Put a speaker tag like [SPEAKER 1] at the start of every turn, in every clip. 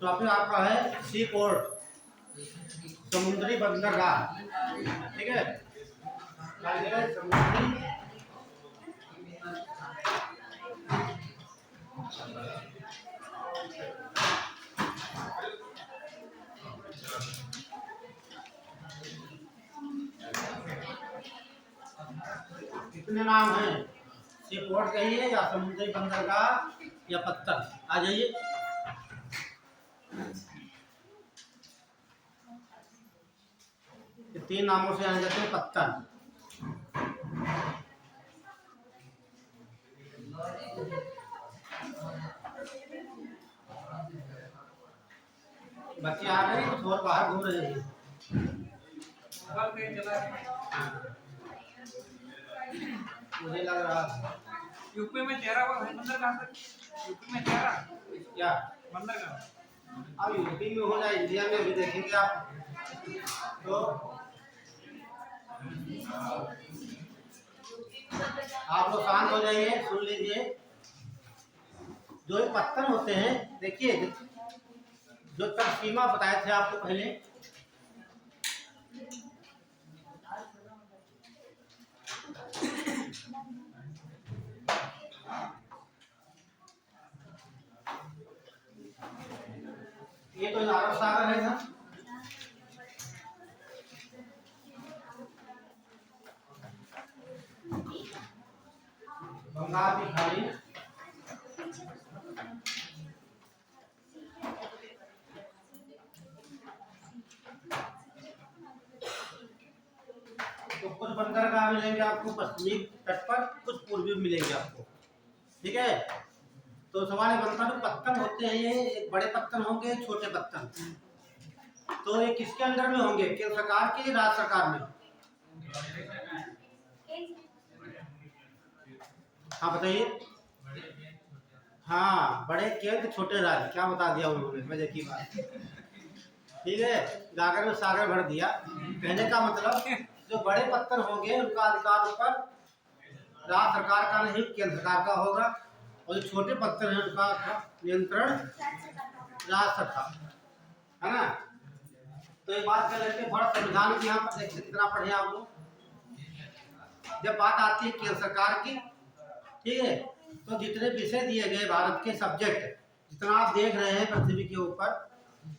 [SPEAKER 1] Topic आपका है सी port, समुद्री बंदरगाह। ठीक है, समुद्री कितने नाम हैं? सी पोर्ट कहिए या समुद्री बंदरगाह या पत्तन। आ जाइए। तीन नामों से आ जाते हैं पत्तन। बच्चे आ गए तो थोड़ा बाहर घूम रहे हैं। मुझे लग रहा
[SPEAKER 2] यूपी में 13 बंदर कहाँ तक? यूपी में 13
[SPEAKER 1] क्या
[SPEAKER 2] बंदर कहाँ?
[SPEAKER 1] अब यूपी में हो जाए इंडिया में भी देखेंगे आप तो आप लोग शांत हो जाइए, सुन लीजिए। जो ये पत्तन होते हैं, देखिए जो तकसीमा बताए थे आपको पहले, ये तो अरब सागर है ना, बंगाल की खाड़ी, तो कुछ बंदरगाह मिलेंगे आपको पश्चिमी तट पर, कुछ पूर्वी मिलेंगे आपको। ठीक है, तो सवाल बनता है पत्तन होते हैं ये, एक बड़े पत्तन होंगे, छोटे पत्तन। तो ये किसके अंडर में होंगे? केंद्र सरकार के, राज्य सरकार में? हाँ बताइए। हाँ, बड़े केंद्र छोटे राज्य, क्या बता दिया उन्होंने, मजे की बात। ठीक है, गागर में सागर भर दिया। कहने का मतलब जो बड़े पत्थर होंगे उनका अधिकार ऊपर राज्य सरकार का नहीं, केंद्र सरकार का होगा, और जो छोटे पत्थर हैं उनका नियंत्रण राज्य सरकार, है ना। तो ये बात कर लेते हैं भारत संविधान की। यहाँ पर देखिए कितना पढ़े आप लोग। जब बात आती है केंद्र सरकार की, ठीक है, तो जितने विषय दिए गए भारत के सब्जेक्ट, जितना आप देख रहे हैं पृथ्वी के ऊपर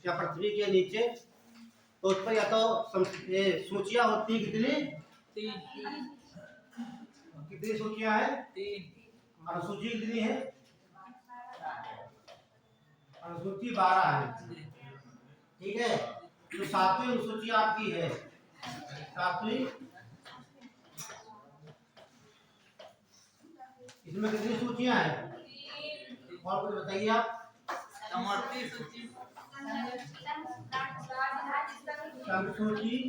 [SPEAKER 1] या पृथ्वी के नीचे, तो उस पर या तो सूचियां होती है कितनी? कितनी सूचियां हैं? 3। अनुसूची कितनी है? अनुसूची 12 है। ठीक है, तो 7वीं अनुसूची आपकी है, 7वीं। इसमें कितनी सूचियां हैं? और कुछ बताइए आप।
[SPEAKER 2] समवर्ती सूची,
[SPEAKER 1] सूची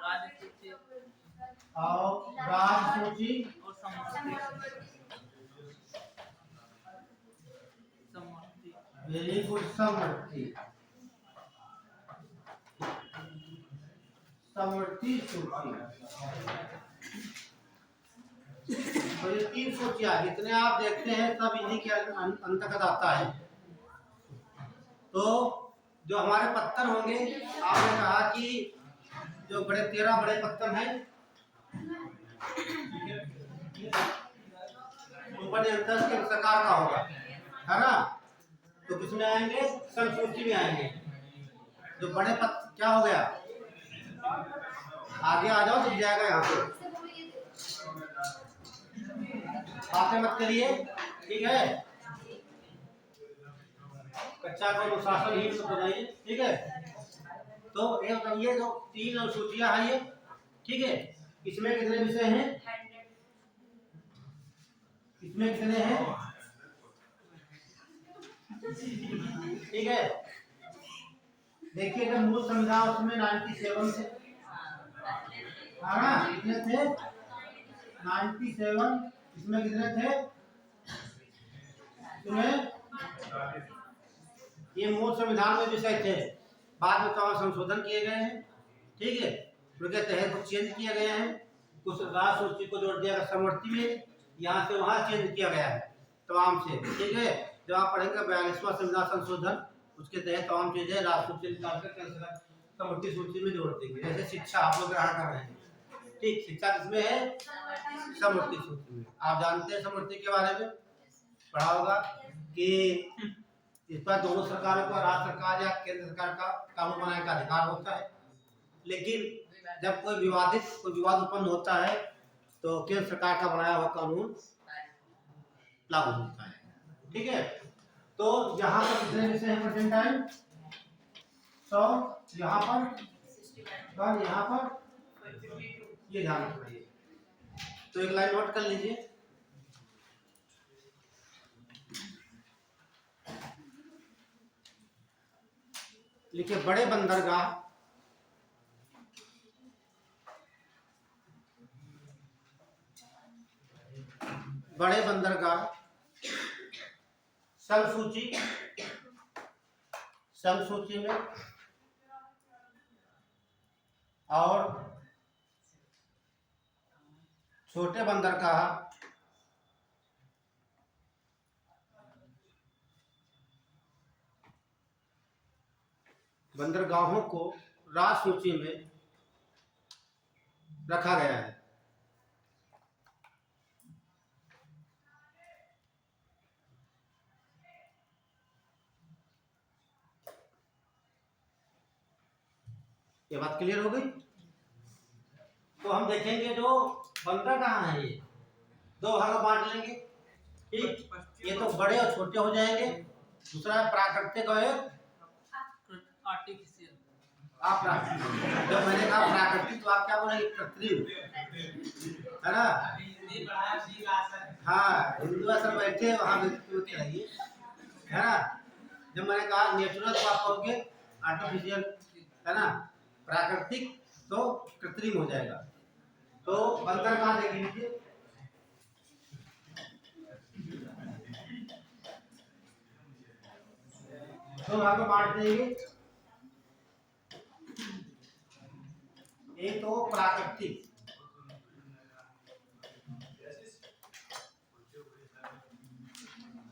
[SPEAKER 2] राज्य सूची
[SPEAKER 1] और राज्य सूची
[SPEAKER 2] और समवर्ती।
[SPEAKER 1] Very good. समवर्ती, समवर्ती सूची। तो ये 3 सूचियां जितने आप देखते हैं सब इन्हीं के अंतर्गत आता है। तो जो हमारे पत्थर होंगे, आपने कहा कि जो 13 बड़े पत्थर हैं, ऊपर नियंत्रण केंद्र सरकार का होगा, है ना। तो किसमें आएंगे? संसूची में आएंगे। जो बड़े पत्थर, क्या हो गया, आगे आ जाओ, दिख जाएगा यहाँ पे, बातें मत करिए, ठीक है। कक्षा को अनुशासन ही तो बनाइए, ठीक है। तो ये जो 3 अनुसूचियां हैं ये, ठीक है, इसमें कितने विषय हैं? इसमें कितने हैं? ठीक है, देखिए अगर मूल संविधान उसमें 97 थे, है ना। कितने थे? 97। इसमें कितने थे? इसमें ये मूल संविधान में विषय थे, बाद में तो संशोधन किए गए हैं, ठीक है, उनके तहत कुछ चेंज किया गया है, कुछ राज्य सूची को जोड़ दिया गया समवर्ती में, यहाँ से वहाँ चेंज किया गया है तमाम से, ठीक है। जब आप पढ़ेंगे 42वां संविधान संशोधन, उसके तहत तमाम चीजें राष्ट्रीय सूची निकाल कर समवर्ती सूची में जोड़ देंगे। जैसे शिक्षा आप लोग ग्रहण कर रहे हैं, ठीक, शिक्षा किसमें है? समवर्ती सूची में। आप जानते हैं समवर्ती के बारे में, पढ़ा होगा कि इस पर दोनों सरकारों को, राज्य सरकार या केंद्र सरकार का कानून बनाने का अधिकार होता है। लेकिन जब कोई विवाद उत्पन्न होता है तो केंद्र सरकार का बनाया हुआ कानून लागू होता है। ठीक है, तो यहाँ पर कितने विषय हैं प्रेजेंट टाइम? 100, यहाँ पर यहाँ पर, ये ध्यान रखिए। तो एक लाइन नोट कर लीजिए। लिखिए बड़े बंदरगाह समसूची में और छोटे बंदरगाहों को राष्ट्रीय सूची में रखा गया है। ये बात क्लियर हो गई? तो हम देखेंगे जो बंदरगाह है ये दो भागों में बांट लेंगे। ठीक, ये तो बड़े और छोटे हो जाएंगे। दूसरा प्राकृतिक और
[SPEAKER 2] आर्टिफिशियल।
[SPEAKER 1] आप जब मैंने कहा प्राकृतिक तो आप क्या बोलेंगे? कृत्रिम, है ना? हाँ, हिंदू असल बैठे वहाँ रहिए, है ना? जब मैंने कहा नेचुरल तो आप कहोगे आर्टिफिशियल, है ना? प्राकृतिक तो कृत्रिम हो जाएगा। तो बंदरगाह देख लीजिए, तो भागों बांट देंगे। एक तो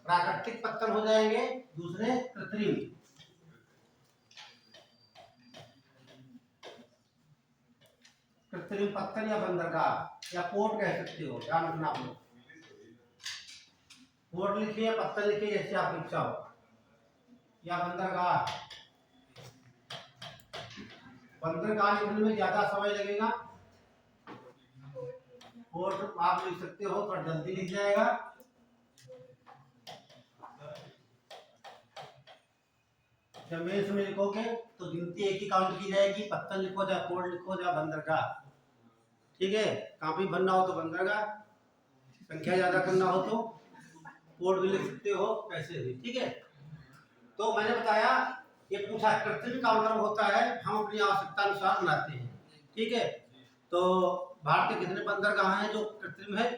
[SPEAKER 1] प्राकृतिक पत्थर हो जाएंगे, दूसरे कृत्रिम। कृत्रिम पत्थर या बंदरगाह या पोर्ट कह सकते हो, ध्यान रखना आप लोग। पोर्ट लिखिए, पत्थर लिखिए, जैसे आपकी इच्छा हो, या बंदरगाह। बंदरगाह लिखने में ज्यादा समय लगेगा, पोर्ट आप लिख सकते हो पर जल्दी लिख जाएगा। जब मेष में लिखोगे तो गिनती एक ही काउंट की जाएगी, पत्थर लिखो या पोर्ट लिखो या बंदरगाह। ठीक है, कॉपी भरना हो तो बंदरगाह, संख्या ज्यादा करना हो तो पोर्ट भी लिख सकते हो, पैसे भी। ठीक है, तो मैंने बताया ये पूछा कृत्रिम काउंटर होता है, हम अपनी आवश्यकता अनुसार बनाते हैं। ठीक है, तो भारत के कितने बंदरगाह हैं जो कृत्रिम है?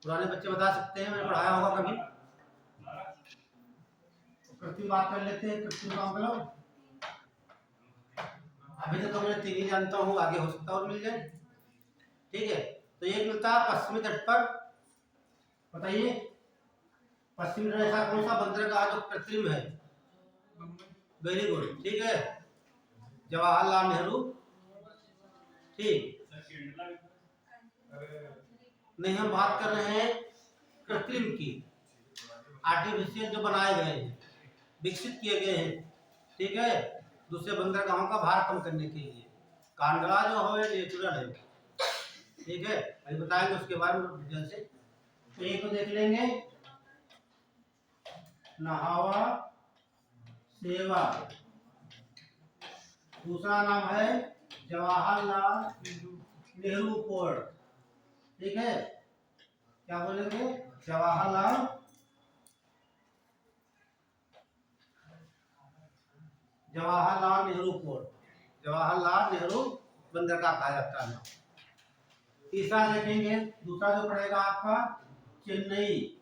[SPEAKER 1] पुराने बच्चे बता सकते हैं, मैंने पढ़ाया होगा कभी। कृत्रिम बात कर लेते हैं, कृत्रिम का मतलब अभी तो मैं 3 ही जानता हूँ, आगे हो सकता है और मिल जाए। ठीक है, तो ये मिलता है पश्चिमी तट पर। बताइए पश्चिमी तट ऐसा कौन सा बंदरगाह जो कृत्रिम है? वेरी गुड, ठीक है, जवाहरलाल नेहरू। ठीक, नहीं हम बात कर रहे हैं कृत्रिम की, आर्टिफिशियल जो बनाए गए हैं, विकसित किए गए हैं। ठीक है, दूसरे बंदरगाहों का भार कम करने के लिए। कांगड़ा जो है नेचुरल है। ठीक है, अभी बताएंगे उसके बारे में डिटेल से। तो एक को देख लेंगे, नहावा सेवा, दूसरा नाम है जवाहरलाल नेहरू पोर्ट। ठीक है, क्या बोलेंगे? जवाहरलाल नेहरू पोर्ट, जवाहरलाल नेहरू बंदरगाह कहा जाता है। तीसरा देखेंगे, दूसरा जो पड़ेगा आपका चेन्नई।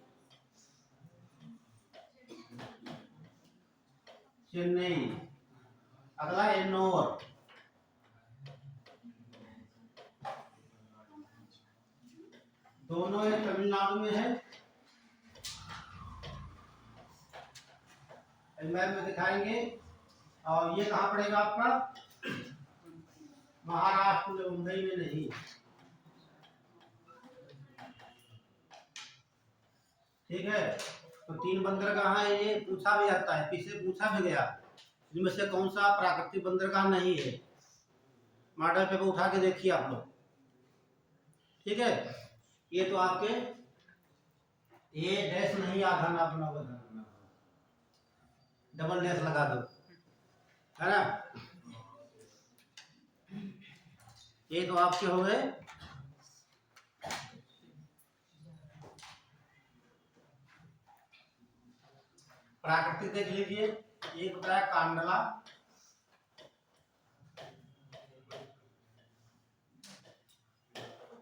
[SPEAKER 1] अगला एन्नोर, दोनों ये तमिलनाडु में है। मैप में दिखाएंगे। और ये कहाँ पड़ेगा आपका? महाराष्ट्र में, मुंबई में नहीं। ठीक है, तो 3 बंदर कहाँ है ये पूछा भी जाता है, किससे पूछा भी गया, इनमें से कौन सा प्राकृतिक बंदरगाह नहीं है? मॉडल पेपर उठा के देखिए आप लोग। ठीक है, ये तो आपके ये डैश नहीं आधार अपना बदलना, डबल डैश लगा दो, है ना। ये तो आपके हो गए प्राकृतिक, देख लीजिए। एक होता है कांडला,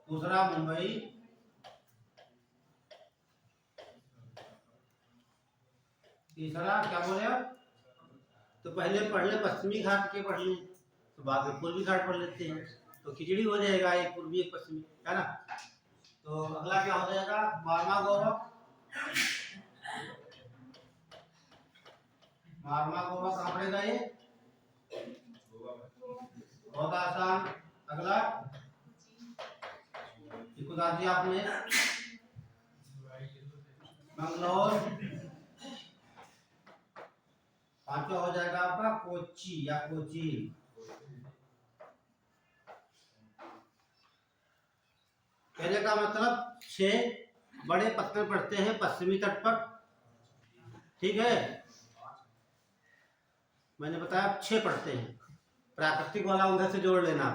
[SPEAKER 1] दूसरा मुंबई, तीसरा क्या बोले आप? तो पहले पढ़ ले पश्चिमी घाट के पढ़ ले, तो बाद में पूर्वी घाट पढ़ लेते हैं, तो खिचड़ी हो जाएगा, एक पूर्वी एक पश्चिमी, है ना। तो अगला क्या हो जाएगा? मारमा गोवा। मारमा गोवा कहाँ पड़ेगा ये? बहुत आसान। अगला बता दिया आपने, मंगलोर। पांचवा हो जाएगा आपका कोच्चि या कोची। कहने का मतलब 6 बड़े पत्थर पड़ते हैं पश्चिमी तट पर। ठीक है, मैंने बताया 6 पड़ते हैं, प्राकृतिक वाला उधर से जोड़ लेना,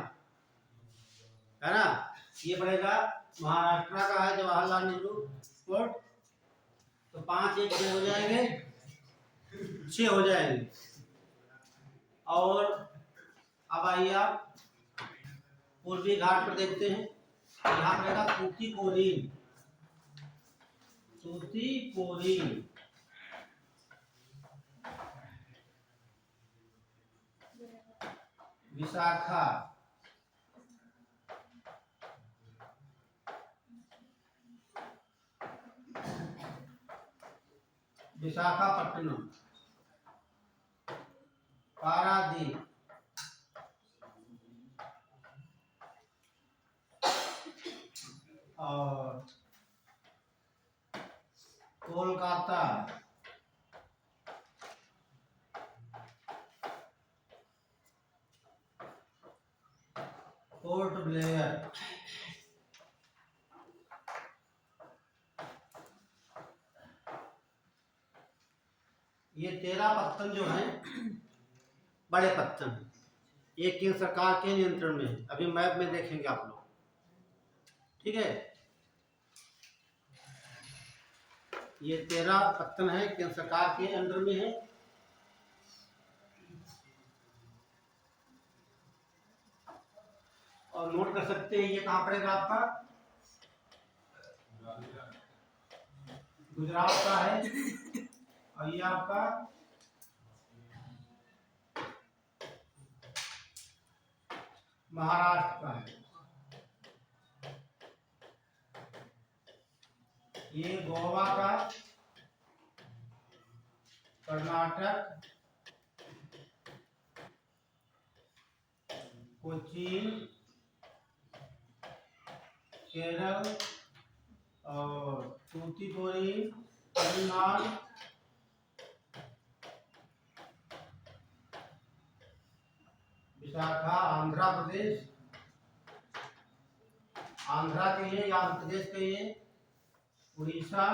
[SPEAKER 1] है ना। ये पड़ेगा महाराष्ट्र का है जवाहरलाल नेहरू पोर्ट, तो 5 1 6 हो जाएंगे, 6 हो जाएंगे। और अब आइए आप पूर्वी घाट पर देखते हैं, यहाँ पड़ेगा तूतीकोरिन। तूतीकोरिन विशाखा, विशाखापट्टनम, पारादीप, और कोलकाता, पोर्ट ब्लेयर। ये 13 पत्तन जो हैं बड़े पत्तन हैं, ये केंद्र सरकार के नियंत्रण में है। अभी मैप में देखेंगे आप लोग। ठीक है, ये 13 पत्तन है, केंद्र सरकार के अंडर में है। और नोट कर सकते हैं, ये कहाँ पड़ेगा आपका? गुजरात का है, और ये आपका महाराष्ट्र का है। ये गोवा का, कर्नाटक, कोचीन, केरल, और तूतीकोरिन तमिलनाडु, विशाखा आंध्र प्रदेश, आंध्रा के लिए या आंध्र प्रदेश के लिए, उड़ीसा,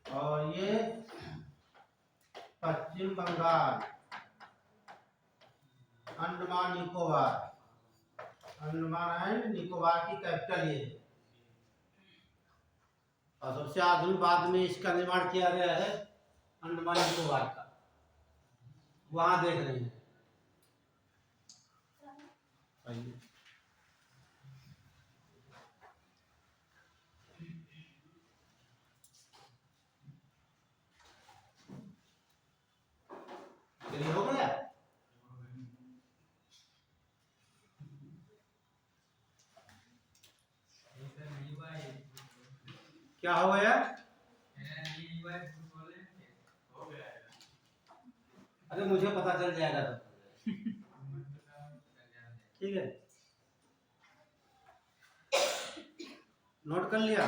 [SPEAKER 1] और ये पश्चिम बंगाल, अंडमान निकोबार। अंडमान एंड निकोबार की कैपिटल ये है, और सबसे आधुनिक बाद में इसका निर्माण किया गया है अंडमान निकोबार का, वहां देख रहे हैं। चलिए, हो गया। क्या हो गया? अरे मुझे पता चल जाएगा तब। ठीक है, नोट कर लिया।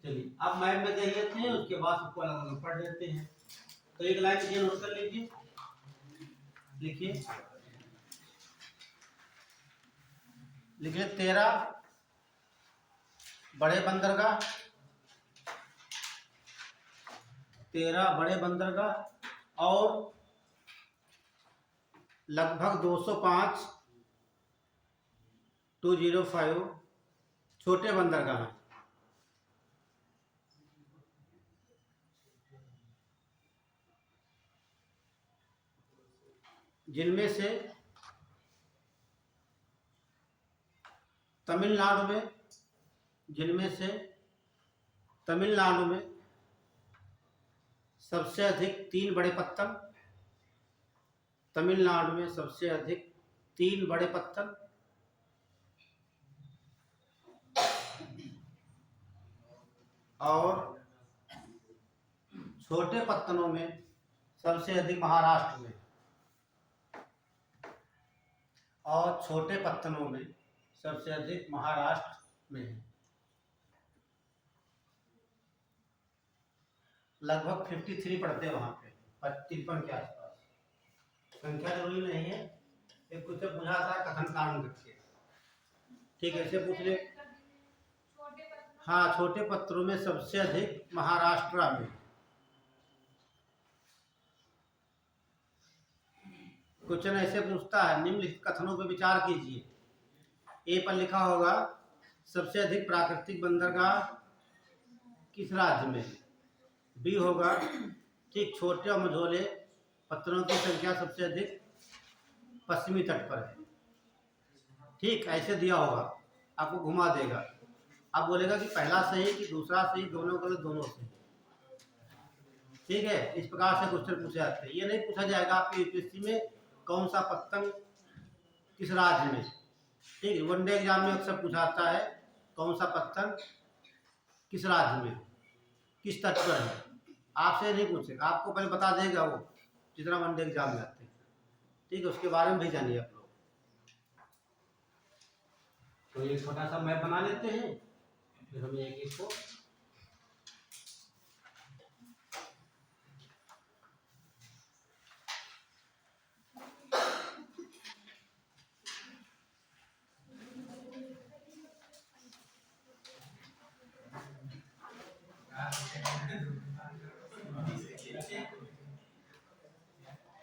[SPEAKER 1] चलिए आप मैप में देख लेते हैं, उसके बाद सबको अलग अलग पढ़ लेते हैं। तो एक लाइन ये नोट कर लीजिए, लिखिए, लिखिए 13 बड़े बंदरगाह, 13 बड़े बंदरगाह और लगभग 205 छोटे बंदरगाह हैं। जिनमें से तमिलनाडु में सबसे अधिक 3 बड़े पत्तन, तमिलनाडु में सबसे अधिक 3 बड़े पत्तन और छोटे पत्तनों में सबसे अधिक महाराष्ट्र में, और छोटे पत्तनों में सबसे अधिक महाराष्ट्र में है। लगभग 53 पड़ते हैं वहाँ पे, 53 के आसपास। संख्या जरूरी नहीं है, एक कुछ पूछा था कथन कांड करके, ठीक है, ऐसे पूछ ले। हाँ, छोटे पत्रों में सबसे अधिक महाराष्ट्र में। क्वेश्चन ऐसे पूछता है, निम्नलिखित कथनों पर विचार कीजिए। ए पर लिखा होगा सबसे अधिक प्राकृतिक बंदरगाह किस राज्य में। बी होगा ठीक छोटे और मझोले पत्थरों की संख्या सबसे अधिक पश्चिमी तट पर है। ठीक, ऐसे दिया होगा, आपको घुमा देगा, आप बोलेगा कि पहला सही कि दूसरा सही, दोनों गलत, दोनों सही। ठीक है, इस प्रकार से क्वेश्चन पूछे जाते हैं। ये नहीं पूछा जाएगा आपके यूपीएससी में कौन सा पत्तन किस राज्य में। ठीक है, वनडे एग्जाम में अक्सर पूछा जाता है कौन सा पत्तन किस राज्य में, किस तट पर है। आपसे नहीं पूछेगा, आपको पहले बता देगा वो, जितना वनडे एग्जाम में आते हैं। ठीक है, उसके बारे में भी जानिए आप लोग। तो ये छोटा सा मैप बना लेते हैं, फिर हम एक एक को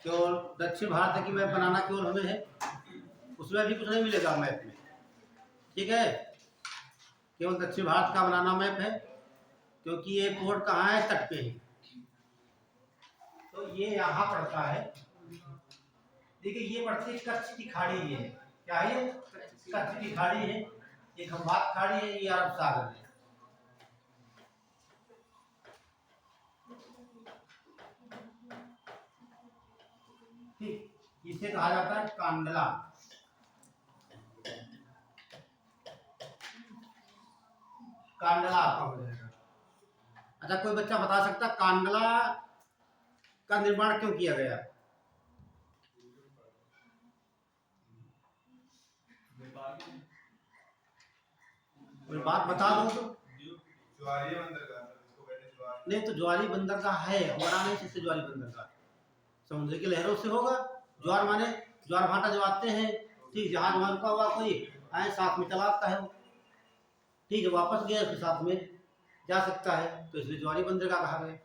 [SPEAKER 1] केवल दक्षिण भारत की मैप बनाना केवल हमें है, उसमें भी कुछ नहीं मिलेगा मैप में। ठीक है, केवल दक्षिण भारत का बनाना मैप है, क्योंकि ये पोर्ट कहाँ है, तट पे है। तो ये यहाँ पड़ता है, देखिए ये पड़ती है कच्छ की खाड़ी, ये है क्या है, ये कच्छ की खाड़ी है, ये खंबात खाड़ी है, ये अरब सागर है। ठीक, इसे कहा जाता है कांडला। कांडला आपका हो जाएगा। अच्छा, कोई बच्चा बता सकता कांडला का निर्माण क्यों किया गया। कोई बात बता दो तो।
[SPEAKER 3] ज्वारीय बंदरगाह, इसको कहते हैं ज्वारीय।
[SPEAKER 1] नहीं तो ज्वारी बंदरगाह है, बना नहीं सकते ज्वारी बंदरगाह, समुद्र की लहरों से होगा। ज्वार माने ज्वार भाटा जब आते हैं, ठीक, जहाज वहां रुका हुआ कोई आए साथ में चला आता है वो, ठीक है, वापस गया उसके साथ में जा सकता है, तो इसलिए ज्वारी बंदरगाह कहा गया।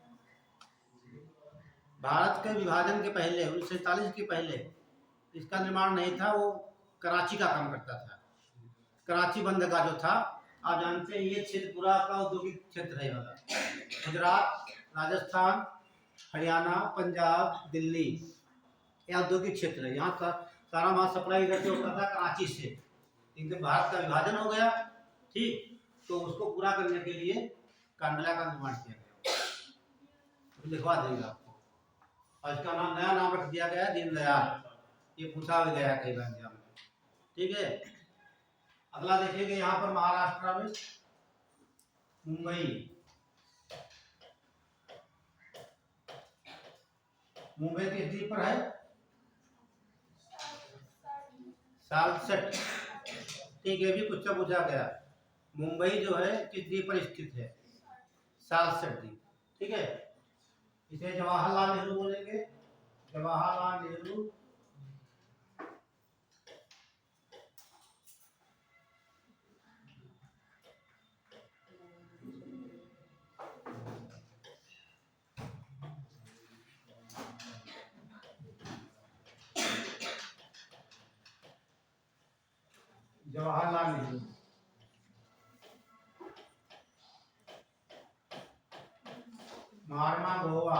[SPEAKER 1] भारत के विभाजन के पहले 1947 के पहले इसका निर्माण नहीं था, वो कराची का काम करता था। कराची बंदरगाह जो था, आप जानते हैं ये क्षेत्र पूरा का औद्योगिक क्षेत्र है वाला, गुजरात, राजस्थान, हरियाणा, पंजाब, दिल्ली, ये औद्योगिक क्षेत्र है। यहाँ का सारा माल सप्लाई इधर से होता था कराची से, लेकिन भारत का विभाजन हो गया, ठीक, तो उसको पूरा करने के लिए कांडला का निर्माण किया गया, लिखवा देंगे आपको। और इसका नाम, नया नाम रख दिया गया दीनदयाल, ये पूछा भी गया कई बार एग्जाम में। ठीक है, अगला देखिएगा यहाँ पर महाराष्ट्र में मुंबई, मुंबई किस द्वीप पर है? साल्सेट। ठीक है, भी कुछ पूछा गया। मुंबई जो है किस द्वीप पर स्थित है? साल्सेट द्वीप। ठीक है, इसे जवाहरलाल नेहरू बोलेंगे। जवाहरलाल नेहरू जवाहरलाल नेहरू। महात्मा गोवा,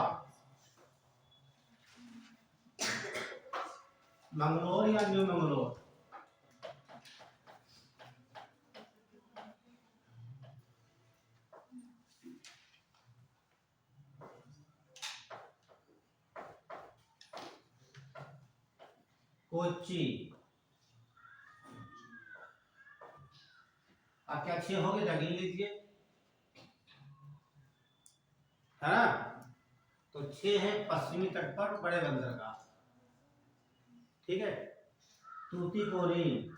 [SPEAKER 1] मंगलोर या न्यू मंगलोर? कोच्चि। आप क्या 6 हो गए? गिन लीजिए, है ना? तो 6 है पश्चिमी तट पर बड़े बंदरगाह। ठीक है, तूतीकोरिन,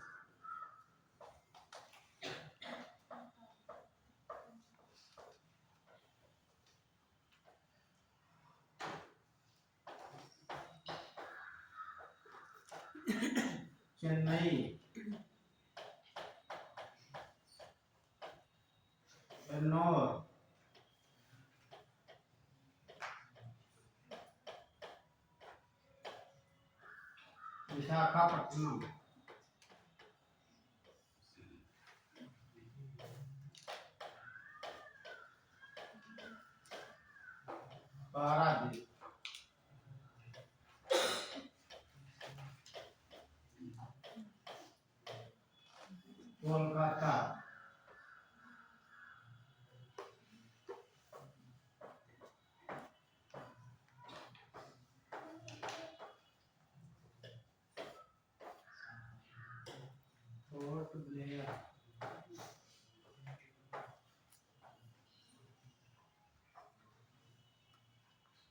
[SPEAKER 1] चेन्नई, एन्नोर, विशाखापट्टनम, पारादीप, कोलकाता, पोर्ट ब्लेयर,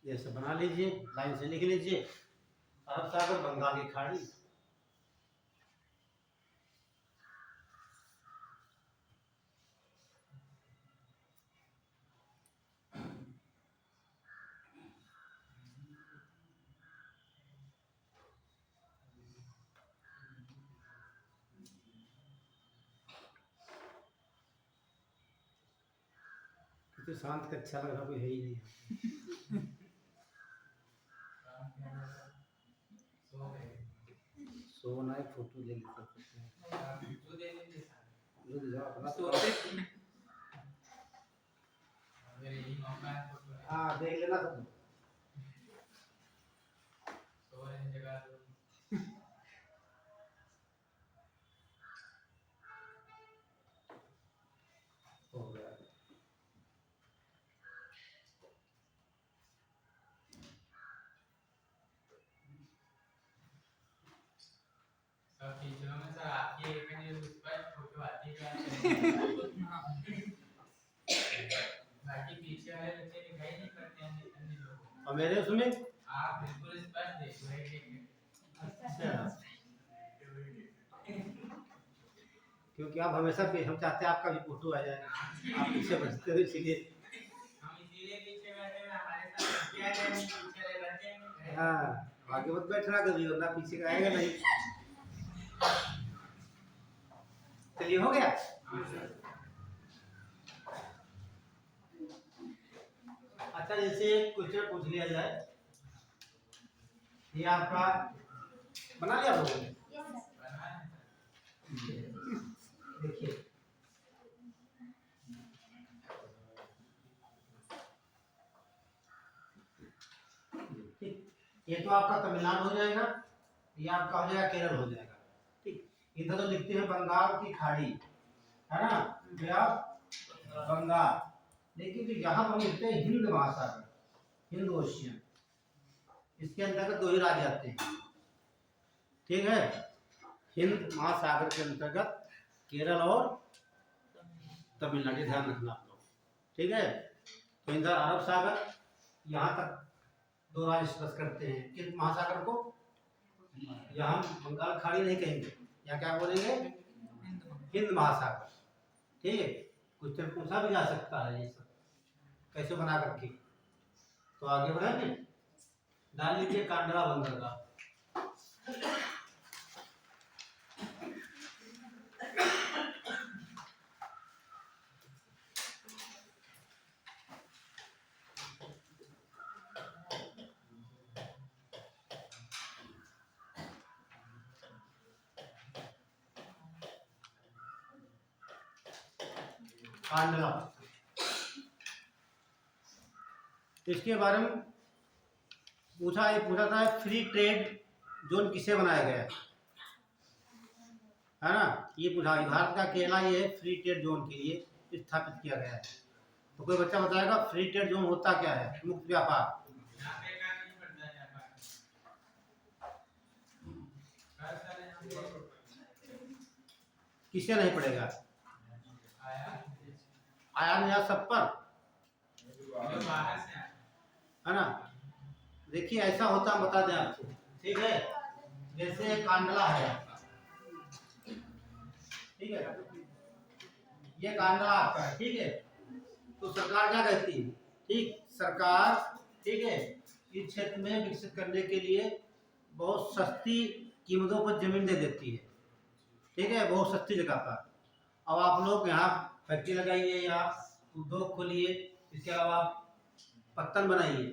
[SPEAKER 1] ये सब बना लीजिए, लाइन से लिख लीजिए। अरब सागर, बंगाल की खाड़ी। तो शांत का अच्छा लग रहा, कोई है ही नहीं। सोना एक फोटो ले लेते हैं। हाँ, देख लेना तुम। हो गया।
[SPEAKER 2] टीचरों में सर आपकी एक उस पर फोटो आती है। बाकी पीछे वाले बच्चे दिखाई नहीं पड़ते हैं अन्य लोगों को।
[SPEAKER 1] और मेरे उसमें
[SPEAKER 2] आप बिल्कुल स्पष्ट देख रहे हैं।
[SPEAKER 1] अच्छा, क्योंकि आप हमेशा भी हम चाहते हैं आपका भी फोटो आ जाए, आप पीछे बचते हो, इसलिए
[SPEAKER 2] हम इसीलिए पीछे बैठे हैं, हमारे साथ क्या है पीछे ले बैठे हैं।
[SPEAKER 1] हाँ, आगे मत बैठना कभी, वरना पीछे का आएगा नहीं। चलिए, हो गया। अच्छा, जैसे क्वेश्चन पूछ लिया जाए, ये आपका बना लिया लोगों ने? देखिए, ये तो आपका तमिलनाडु हो जाएगा, ये आपका हो जाएगा केरल हो जाएगा। ठीक, इधर तो लिखते हैं बंगाल की खाड़ी, है ना? क्या बंगाल, लेकिन जो यहाँ पर मिलते हैं हिंद महासागर, हिंद ओशियन, इसके अंतर्गत 2 ही राज्य आते हैं। ठीक है, हिंद महासागर के अंतर्गत केरल और तमिलनाडु, ध्यान रखना आप लोग। ठीक है, तो इधर अरब सागर, यहाँ तक दो राज्य स्पर्श करते हैं किस महासागर को? यहाँ बंगाल खाड़ी नहीं कहेंगे, यहाँ क्या बोलेंगे? हिंद महासागर। ठीक है, क्वेश्चन पूछा भी जा सकता है ये सब कैसे बना करके। तो आगे बढ़ेंगे, डाल लीजिए कांडला बंदरगाह। कांडला, इसके बारे में पूछा था फ्री ट्रेड जोन किसे बनाया गया है ना, ये पूछा। भारत का केरला ये फ्री ट्रेड जोन के लिए स्थापित किया गया है। तो कोई बच्चा बताएगा फ्री ट्रेड जोन होता क्या है? मुक्त व्यापार।
[SPEAKER 2] यहाँ पे का नहीं पड़ता है यहाँ पर। हर साल यहाँ पे
[SPEAKER 1] किसे नहीं पड़ेगा? आया नहीं सब पर,
[SPEAKER 2] जो बाहर से आए।
[SPEAKER 1] है ना। देखिए ऐसा होता बता दें आपको, ठीक है। जैसे कांडला है आपका, ठीक है, ये कांडला आपका है, ठीक है। तो सरकार क्या कहती है? ठीक, सरकार, ठीक है, इस क्षेत्र में विकसित करने के लिए बहुत सस्ती कीमतों पर जमीन दे देती है, ठीक है, बहुत सस्ती जगह पर। अब आप लोग यहाँ फैक्ट्री लगाइए या उद्योग खोलिए, इसके अलावा पत्तल बनाइए।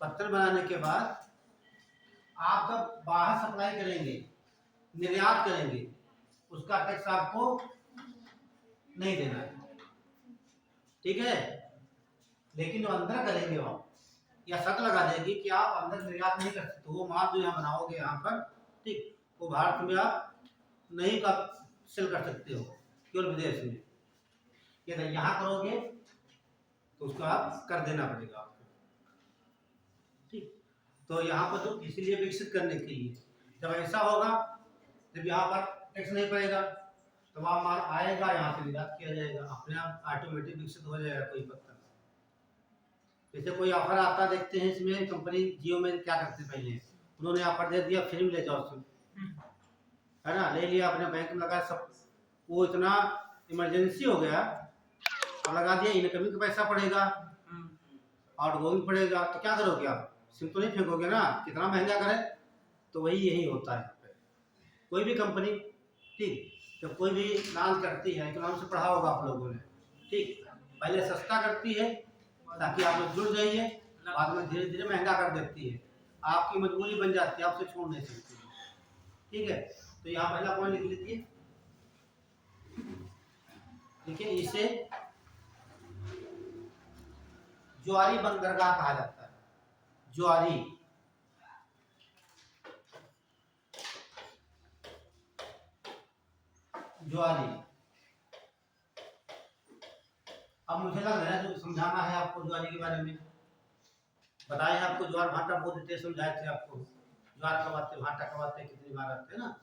[SPEAKER 1] पत्तल बनाने के बाद आप जब बाहर सप्लाई करेंगे, निर्यात करेंगे, उसका टैक्स आपको नहीं देना है, ठीक है। लेकिन जो अंदर करेंगे आप, या शर्त लगा देगी कि आप अंदर निर्यात नहीं कर सकते, वो माल जो यहाँ बनाओगे यहाँ पर, ठीक, वो भारत में आप नहीं का सेल कर सकते हो, केवल विदेश में। यदि यहाँ करोगे तो उसको आप कर देना पड़ेगा आपको, ठीक। तो यहाँ पर तो इसीलिए विकसित करने के लिए, जब ऐसा होगा, जब यहाँ पर टैक्स नहीं पड़ेगा, तो वहाँ माल आएगा, यहाँ से निर्यात किया जाएगा, अपने आप ऑटोमेटिक विकसित हो जाएगा कोई पत्थर। जैसे कोई ऑफर आता देखते हैं, इसमें कंपनी जियो में क्या करते पहले, उन्होंने ऑफर दे दिया फिल्म ले जाओ उसमें, है ना, ले लिया अपने बैंक में लगा सब, वो इतना इमरजेंसी हो गया और लगा दिया, इनकमिंग का पैसा पड़ेगा, आउटगोइंग पड़ेगा, तो क्या करोगे आप? सिम तो नहीं फेंकोगे ना, कितना महंगा करे। तो वही यही होता है यहाँ पे, कोई भी कंपनी, ठीक, जब कोई भी लॉन्च करती है, इकोनॉमिक्स से पढ़ा होगा आप लोगों ने, ठीक, पहले सस्ता करती है ताकि आप लोग जुड़ जाइए, बाद में धीरे धीरे महंगा कर देती है, आपकी मजबूरी बन जाती है, आपसे छोड़ नहीं सकती, ठीक है। तो यहाँ पहला पॉइंट लिख लीजिए, ठीक है, इसे ज्वारी बंदरगाह कहा जाता है, ज्वारी। ज्वारी, अब मुझे लग रहा है जो समझाना है आपको ज्वारी के बारे में, बताए आपको ज्वार भाटा बहुत डिटेल समझाए थे आपको, ज्वार कब आते, भाटा कब आते, कितनी बार आते हैं ना।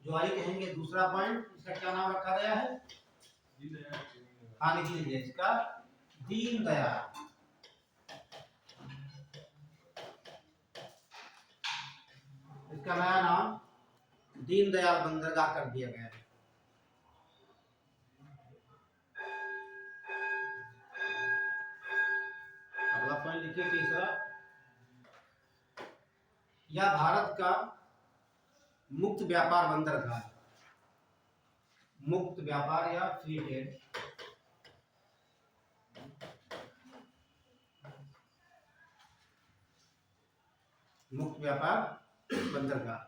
[SPEAKER 1] ज्वारी कहेंगे। दूसरा पॉइंट, इसका क्या नाम रखा गया है? हाँ लिख लीजिए इसका, दीन दयाल। इसका नया नाम दीन दयाल बंदरगाह कर दिया गया है। अगला पॉइंट लिखिए तीसरा, यह भारत का मुक्त व्यापार बंदरगाह, मुक्त व्यापार या फ्री ट्रेड, मुक्त व्यापार बंदरगाह।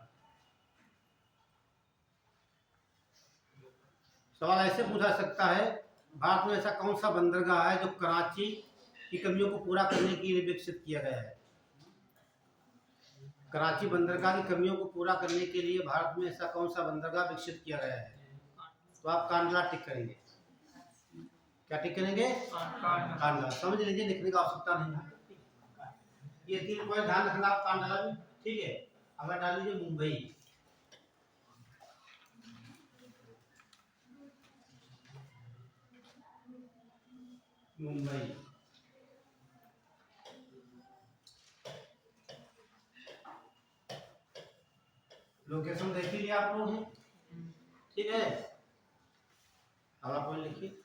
[SPEAKER 1] सवाल ऐसे पूछा सकता है, भारत में ऐसा कौन सा बंदरगाह है जो कराची की कमियों को पूरा करने के लिए विकसित किया गया है? कराची बंदरगाह की कमियों को पूरा करने के लिए भारत में ऐसा कौन सा बंदरगाह विकसित किया गया है? तो आप कांडला टिक करेंगे। क्या टिक करेंगे? कांडला। समझ लीजिए, लिखने का आवश्यकता नहीं है। ये 3 पॉइंट ध्यान रखना आप कांडला में, ठीक है। अगर डाल लीजिए मुंबई, मुंबई, लोकेशन देख ही लिया आप लोग हैं, ठीक है। अगला पॉइंट लिखिए,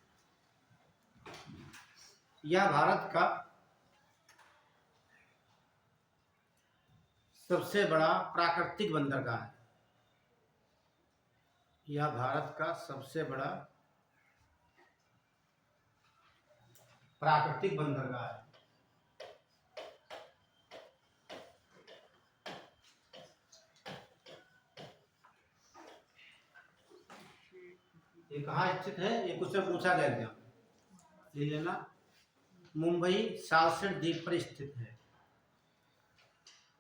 [SPEAKER 1] यह भारत का सबसे बड़ा प्राकृतिक बंदरगाह है। यह भारत का सबसे बड़ा प्राकृतिक बंदरगाह है। ये कहाँ स्थित है, ये क्वेश्चन पूछा गया एग्जाम में, ले लेना। मुंबई सालसेट द्वीप पर स्थित है।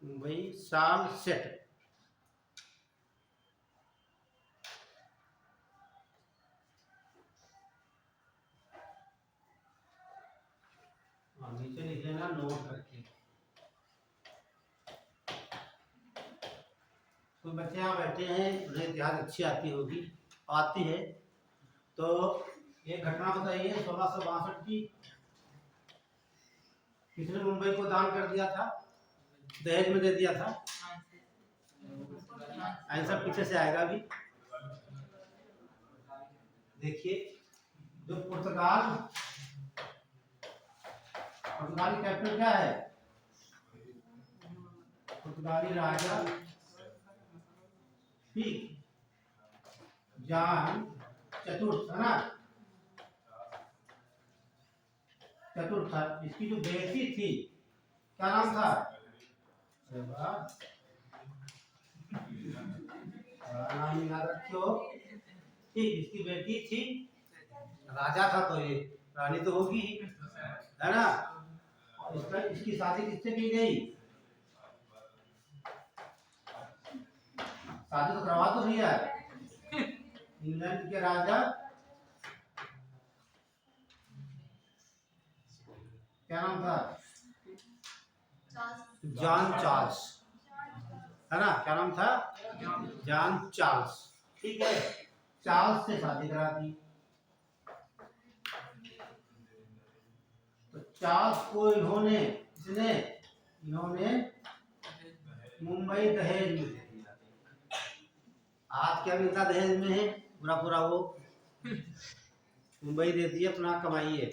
[SPEAKER 1] मुंबई सालसेट, नीचे लिख लेना नोट करके। तो बच्चे यहाँ बैठे हैं, उन्हें इतिहास अच्छी आती होगी, आती है, तो एक घटना बताइए 1662 की, किसने मुंबई को दान कर दिया था, दहेज में दे दिया था? आंसर पीछे से आएगा अभी। देखिए, जो पुर्तगाली कैपिटल क्या है? पुर्तगाली राजा ठीक जॉन चतुर्थ है ना, चतुर्थ था। इसकी जो बेटी थी क्या नाम था? नाम याद रखियो ठीक, इसकी बेटी थी, राजा था तो ये रानी तो होगी ही, है ना। इसकी शादी किससे की गई? शादी तो करवा तो दिया इंग्लैंड के राजा, क्या नाम था? जॉन चार्ल्स, है ना, क्या नाम था? जॉन चार्ल्स, ठीक है। चार्ल्स से शादी करा दी, तो चार्ल्स को इन्होंने मुंबई दहेज में दे दिया। आज क्या मिलता दहेज में है? पूरा पूरा वो मुंबई दे दिए, अपना कमाइए,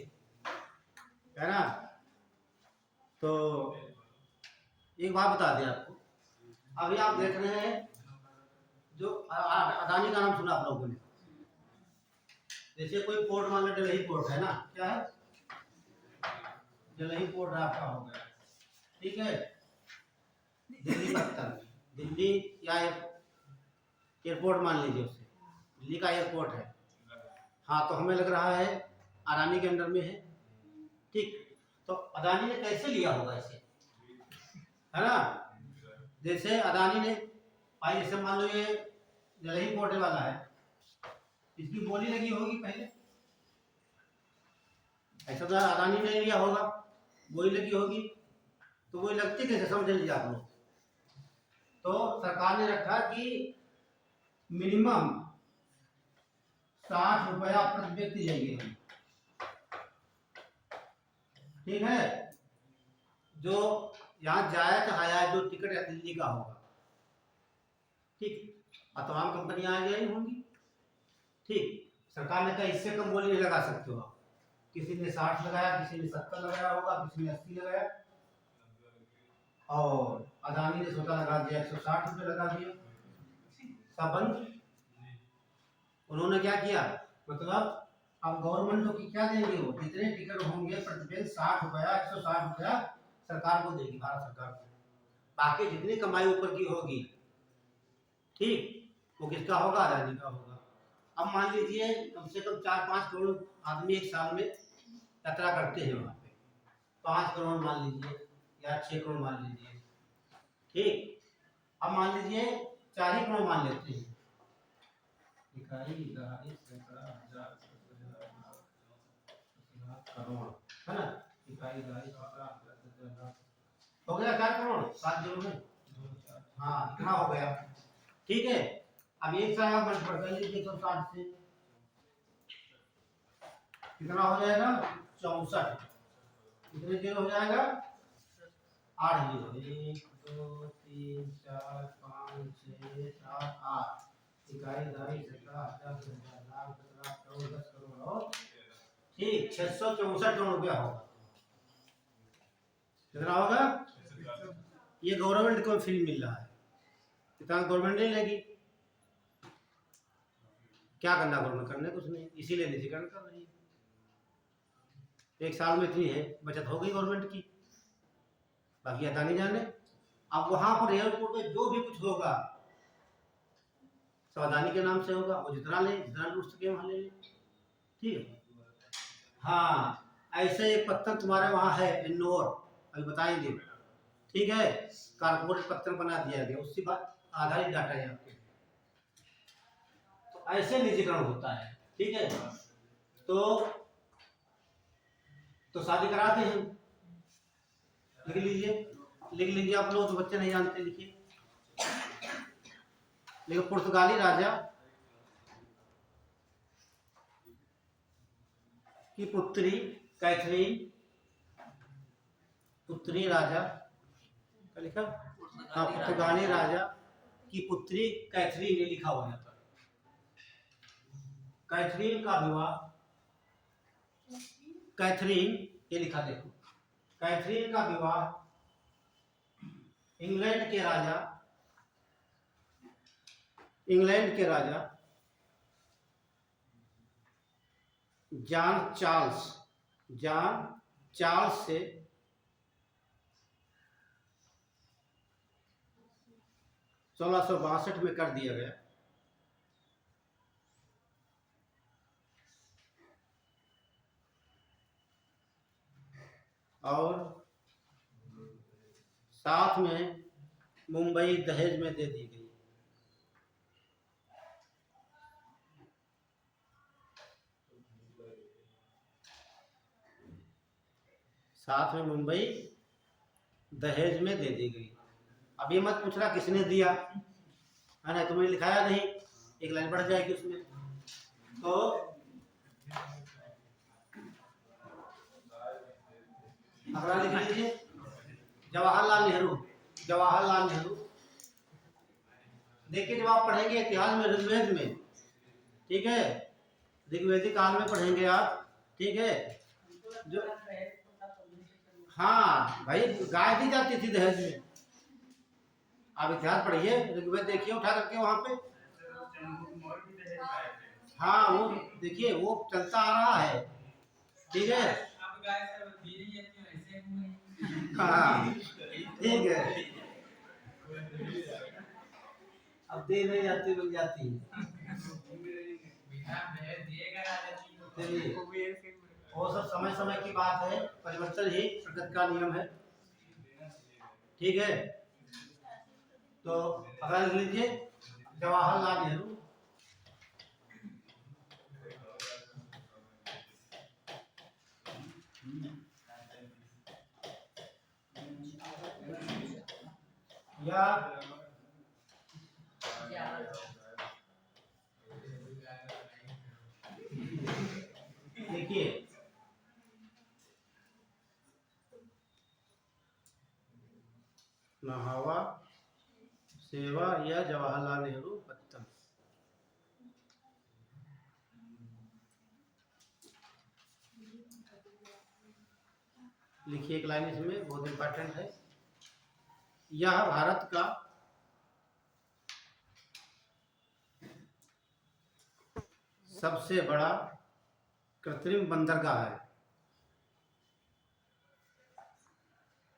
[SPEAKER 1] है ना। तो एक बात बता दें आपको, अभी आप देख रहे हैं जो अदानी का नाम सुना आप लोगों ने, जैसे कोई पोर्ट मान लो, दिल्ली पोर्ट है ना, क्या है? दिल्ली पोर्ट आपका हो गया, ठीक है। दिल्ली पत्तन, दिल्ली या एयरपोर्ट मान लीजिए उसे, दिल्ली का एयरपोर्ट है, हाँ, तो हमें लग रहा है अदानी के अंडर में है, ठीक। तो अदानी ने कैसे लिया होगा इसे, है ना। जैसे अदानी ने भाई, जैसे मान लो ये दिल्ली पोर्ट वाला है, इसकी बोली लगी होगी पहले, ऐसा तो अदानी ने लिया होगा, बोली लगी होगी, तो वो लगती कैसे, समझ लीजिए आप लोग। तो सरकार ने रखा कि मिनिमम 60 रुपया प्रति व्यक्ति लेंगे हम, ठीक है। जो यहाँ जाया चाहे जो टिकट है दिल्ली का होगा, ठीक, और तमाम कंपनियां आ गई होंगी, ठीक। सरकार ने कहा इससे कम बोली नहीं लगा सकते हो आप। किसी ने 60 लगाया, किसी ने 70 लगाया होगा, किसी ने 80 लगाया, और अदानी ने सोचा लगा दिया 160 रुपये लगा दिया, सब बंद। उन्होंने क्या किया, मतलब अब गवर्नमेंट को क्या देंगे, वो जितने टिकट होंगे प्रति 60 रुपया, 160 रुपया सरकार को देगी, भारत सरकार को। बाकी जितनी कमाई ऊपर की होगी, ठीक, वो किसका होगा? अदानी का होगा। अब मान लीजिए कम से कम 4-5 करोड़ आदमी एक साल में यात्रा करते हैं वहाँ पे, 5 करोड़ मान लीजिए या 6 करोड़ मान लीजिए, ठीक। अब मान लीजिए 4 ही करोड़ मान लेते हैं, करोड़, है ना, हो गया 4 करोड़ 7 जोड़ में, हाँ, इतना हो गया, ठीक है। अब एक साल आप मल्टीप्लाई कर लीजिए 160 से, कितना हो जाएगा? 64, कितने जीरो हो जाएगा? 8 जीरो, 1 2 3 4 5 6 7 8, इकाई दहाई सैकड़ा हजार हजार लाख 10 लाख करोड़ 10 करोड़ और ठीक 664 रुपया होगा। कितना होगा? ये गवर्नमेंट को फ्री मिल रहा है, कितना गवर्नमेंट नहीं लेगी। क्या करना गवर्नमेंट? करने कुछ नहीं, इसीलिए निजीकरण कर रही है। एक साल में इतनी है बचत हो गई गवर्नमेंट की, बाकी अदा नहीं जाने। अब वहां पर एयरपोर्ट में जो भी कुछ होगा सावधानी के नाम से होगा, वो जितना ले जितना लूट सके वहां ले ले, ठीक है। हाँ, ऐसे एक पत्थर तुम्हारे वहां है इन्नोर, अभी बताएंगे, ठीक है। कारपोरेट पत्थर बना दिया गया, उससे बात आधारित डाटा है आपके। तो ऐसे निजीकरण होता है, ठीक है। तो शादी कराते हैं, लिख लीजिए आप लोग, तो बच्चे नहीं जानते, लिखिए। लेकिन पुर्तगाली राजा की पुत्री कैथरीन, पुत्री राजा क्या लिखा? हाँ, पुर्तगाली राजा की पुत्री कैथरीन, ये लिखा हुआ है। कैथरीन का विवाह, कैथरीन ये लिखा देखो, कैथरीन का विवाह इंग्लैंड के राजा जॉन चार्ल्स से 1662 में कर दिया गया। और साथ में मुंबई दहेज में दे दी गई। साथ में मुंबई दहेज में दे दी गई। अब ये मत पूछना किसने दिया है ना, तुम्हें लिखाया नहीं, एक लाइन बढ़ जाएगी उसमें। तो अगला लिख लीजिए, जवाहरलाल नेहरू। देखिए, जब आप पढ़ेंगे इतिहास में ऋग्वेद में, ठीक है, ऋग्वेदिक काल में पढ़ेंगे आप, ठीक है। जो हाँ भाई, गाय दी जाती थी दहेज में। आप इतिहास पढ़िए, ऋग्वेद देखिए उठा करके वहां पे। हाँ, वो देखिए वो चलता आ रहा है, ठीक है। हाँ, ठीक है। अब दे नहीं जाती, मिल जाती है। वो सब समय समय की बात है, परिवर्तन ही प्रकृति का नियम है, ठीक है। तो अगर लिख लीजिए जवाहरलाल नेहरू या देखिए, नहावा सेवा या जवाहरलाल नेहरू पत्तन। लिखिए एक लाइन इसमें, बहुत इंपॉर्टेंट है। यह भारत का सबसे बड़ा कृत्रिम बंदरगाह है।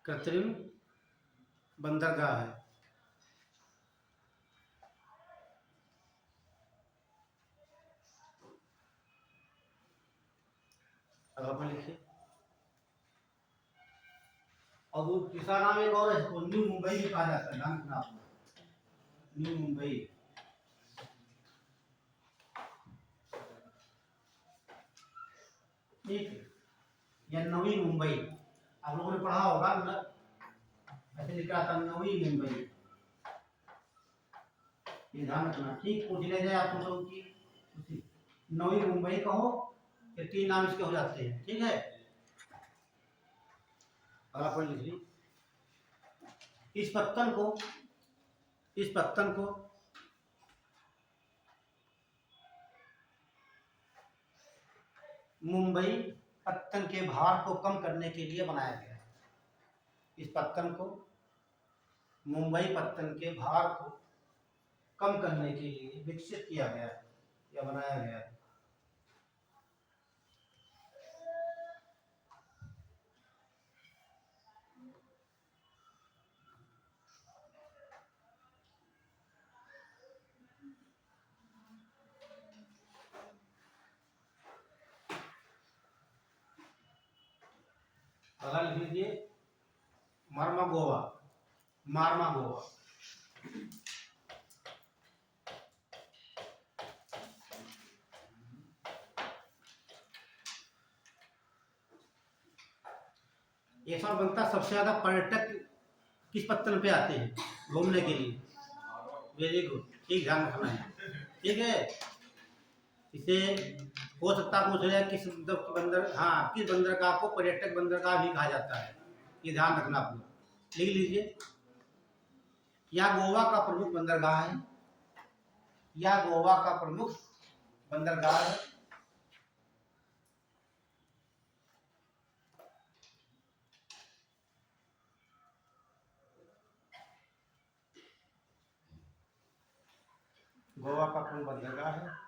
[SPEAKER 1] कृत्रिम बंदरगाह है। अब आप लिखिए। और वो तीसरा नाम एक और है, इसको न्यू मुंबई भी कहा जाता है, नाम सुना आपने? न्यू मुंबई, ठीक है, या नवी मुंबई। आप लोगों ने पढ़ा होगा ना, ऐसे लिखा था नवी मुंबई, ये ध्यान रखना, ठीक। पूछ ले जाए आप लोगों की, नवी मुंबई कहो, ये 3 नाम इसके हो जाते हैं, ठीक है। और आप लिख ली इस पत्तन को मुंबई पत्तन के भार को कम करने के लिए बनाया गया है। इस पत्तन को मुंबई पत्तन के भार को कम करने के लिए विकसित किया गया है या बनाया गया है। अगला लिख लीजिए मार्मागोवा। ये सवाल बनता सबसे ज्यादा पर्यटक किस पत्तन पे आते हैं घूमने के लिए? वेरी गुड, ठीक, ध्यान रखना है। ठीक है, इसे हो सकता है पूछ रहे हैं किस बंदरगाह को पर्यटक बंदरगाह भी कहा जाता है, ये ध्यान रखना आप लोग। लिख लीजिए, या गोवा का प्रमुख बंदरगाह है, या गोवा का प्रमुख बंदरगाह है। गोवा का प्रमुख बंदरगाह है।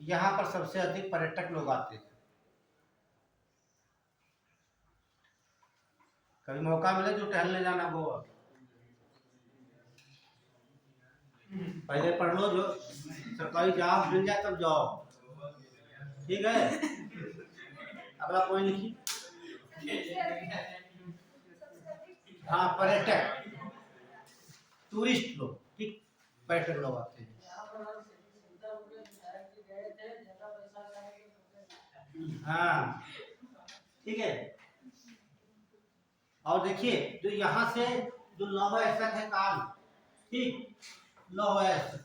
[SPEAKER 1] यहाँ पर सबसे अधिक पर्यटक लोग आते हैं। कभी मौका मिले तो टहलने जाना गोवा। पहले पढ़ लो, जो सरकारी जॉब मिल जाए तब जाओ। ठीक है, अगला पॉइंट लिखिए। हाँ, पर्यटक, टूरिस्ट लोग, ठीक, पर्यटक लोग आते हैं। हाँ, ठीक है। और देखिए, जो यहाँ से जो लौह अयस्क है काल, ठीक, लौह अयस्क,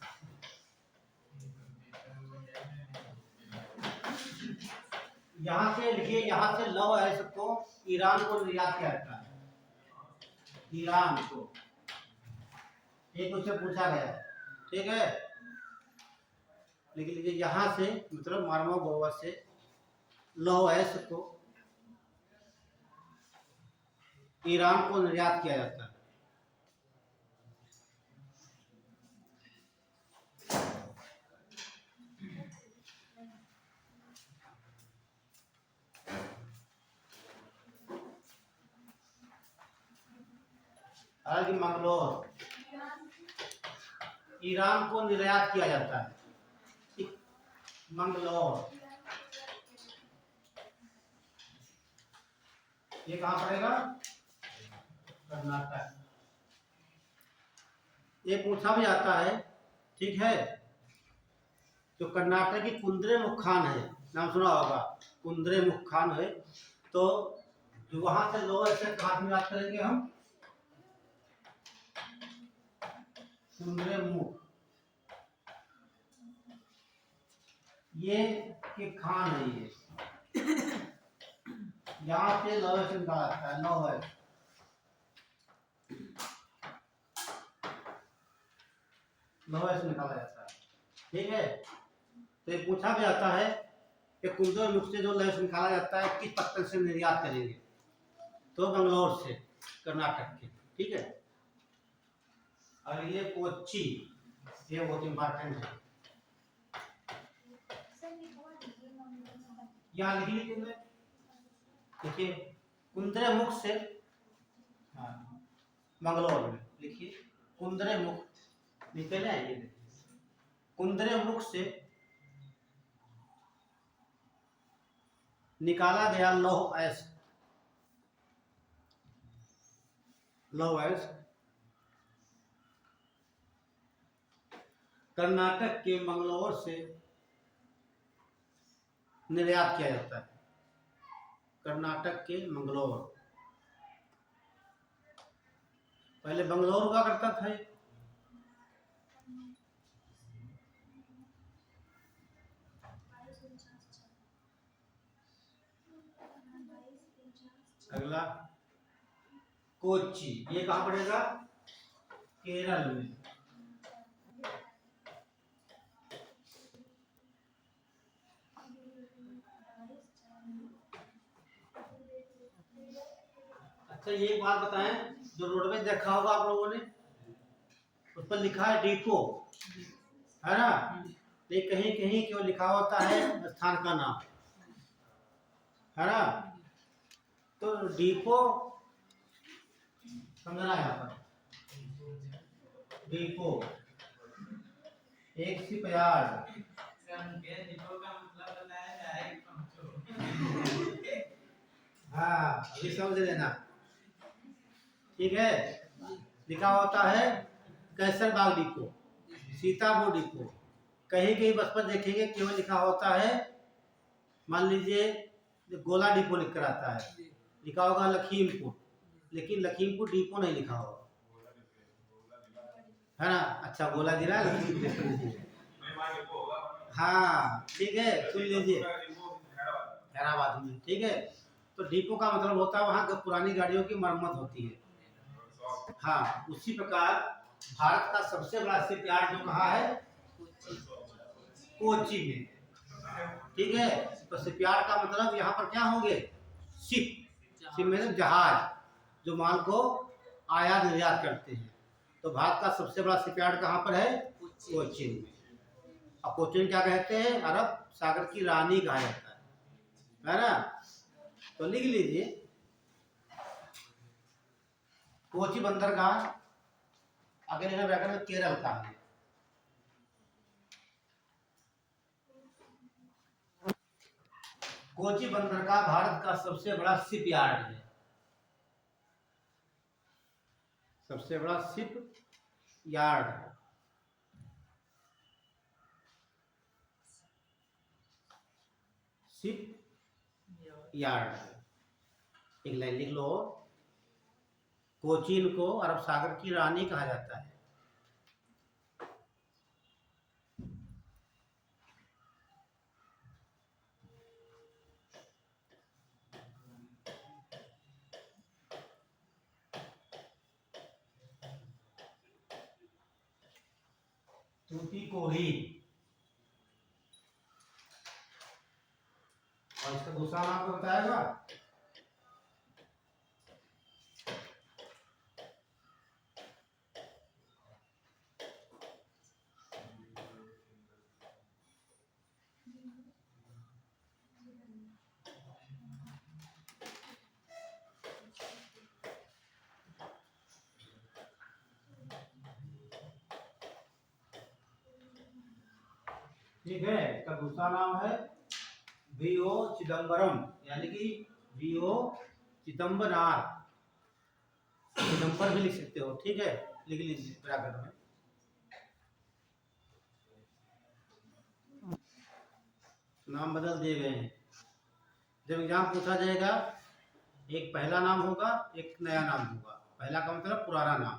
[SPEAKER 1] यहाँ से लिखिए, यहाँ से लौह अयस्क को ईरान को निर्यात किया जाता है। ईरान को, एक उससे पूछा गया, ठीक है, लिख लीजिए। यहाँ से मतलब मार्मागोवा से लौह अयस्क को ईरान को निर्यात किया जाता है। मंगलोर, ईरान को निर्यात किया जाता है। मंगलोर, ये कहाँ पड़ेगा? कर्नाटक। ये पूछा भी जाता है, ठीक है, जो कर्नाटक की कुंद्रेमुख खान है, नाम सुना होगा, कुंद्रेमुख खान है, तो जो वहां से लोअर अयस्क कहाँ से निर्यात करेंगे हम? कुंद्रेमुख, ये के खान है, ये यहाँ से लोअर अयस्क निकाला जाता है। लोअर अयस्क निकाला जाता है, ठीक है। तो ये पूछा भी जाता है कि कुंद्रेमुख से जो लोअर अयस्क निकाला जाता है किस पत्तन से निर्यात करेंगे? तो बंगलौर से, कर्नाटक के, ठीक है। और ये कोच्चि, ये बहुत इंपॉर्टेंट है, यहाँ लिख लीजिए। देखिए, कुंद्रेमुख से, हाँ, मंगलौर में लिखिए, कुंद्रेमुख निकले आइए। कुंद्रेमुख से निकाला गया लौह अयस्क, कर्नाटक के मंगलौर से निर्यात किया जाता है। कर्नाटक के मंगलौर, पहले बंगलौर हुआ करता था। अगला कोच्चि, ये कहाँ पड़ेगा? केरल में। अच्छा ये एक बात बताएं, जो रोडवेज देखा होगा आप लोगों ने, उस पर लिखा है डिपो, है ना? लेकिन कहीं कहीं क्यों लिखा होता है स्थान का नाम, है ना? तो डिपो समझना यहाँ पर, डिपो एक शिपयार्ड।
[SPEAKER 2] डिपो का मतलब बताया डायरेक्ट पहुंचो।
[SPEAKER 1] हाँ ये समझ लेना, ठीक है? लिखा होता है कैसरबाग डिपो, सीतापुर डिपो, कहीं कहीं बस पर देखेंगे क्यों लिखा होता है, मान लीजिए गोला डिपो लिख कर आता है, लिखा होगा लखीमपुर, लेकिन लखीमपुर डिपो नहीं लिखा होगा, है ना? अच्छा गोला जिला लखीमपुर। हाँ ठीक है, सुन लीजिए, हैदराबाद में, ठीक है? तो डिपो का मतलब होता है वहाँ पुरानी गाड़ियों की मरम्मत होती है। हाँ उसी प्रकार भारत का सबसे बड़ा शिपयार्ड जो कहाँ है? कोच्चि में, ठीक है? तो शिपयार्ड का मतलब यहाँ पर क्या होंगे? शिप, शिप मतलब जहाज, जो माल को आयात निर्यात करते हैं। तो भारत का सबसे बड़ा शिपयार्ड कहाँ पर है? कोच्चि में। अब कोच्चि क्या कहते हैं? अरब सागर की रानी कहा जाता है ना? तो लिख लीजिए कोच्चि बंदरगाह, अगले व्याकरण केरल का है। कोच्चि बंदरगाह भारत का सबसे बड़ा शिप यार्ड है, सबसे बड़ा शिप यार्ड है। शिप यार्ड, एक लाइन लिख लो, कोचीन को अरब सागर की रानी कहा जाता है। तूतीकोरिन, और इसका दूसरा नाम आपको बताएगा? ठीक है, इसका दूसरा नाम है वीओ चिदम्बरम, यानी कि वीओ चिदम्बरार, चिदम्बर भी लिख सकते हो, ठीक है? लिख लीजिए व्याकरण में। नाम बदल दिए गए हैं। जब एग्जाम पूछा जाएगा, एक पहला नाम होगा, एक नया नाम होगा। पहला का मतलब पुराना नाम,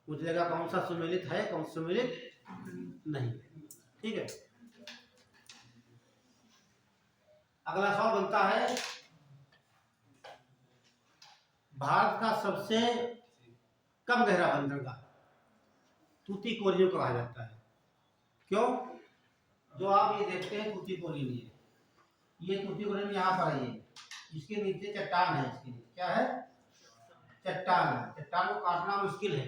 [SPEAKER 1] पूछ लेगा कौन सा सुमेलित है, कौन सा सुमेलित नहीं, ठीक है? अगला सवाल बनता है, भारत का सबसे कम गहरा बंदरगाह तूतीकोरिन कहा जाता है। क्यों? जो आप ये देखते हैं तूतीकोरिन, ये तूतीकोरिन यहाँ पर है, इसके नीचे चट्टान है, इसके नीचे क्या है? चट्टान है। चट्टान को काटना मुश्किल है,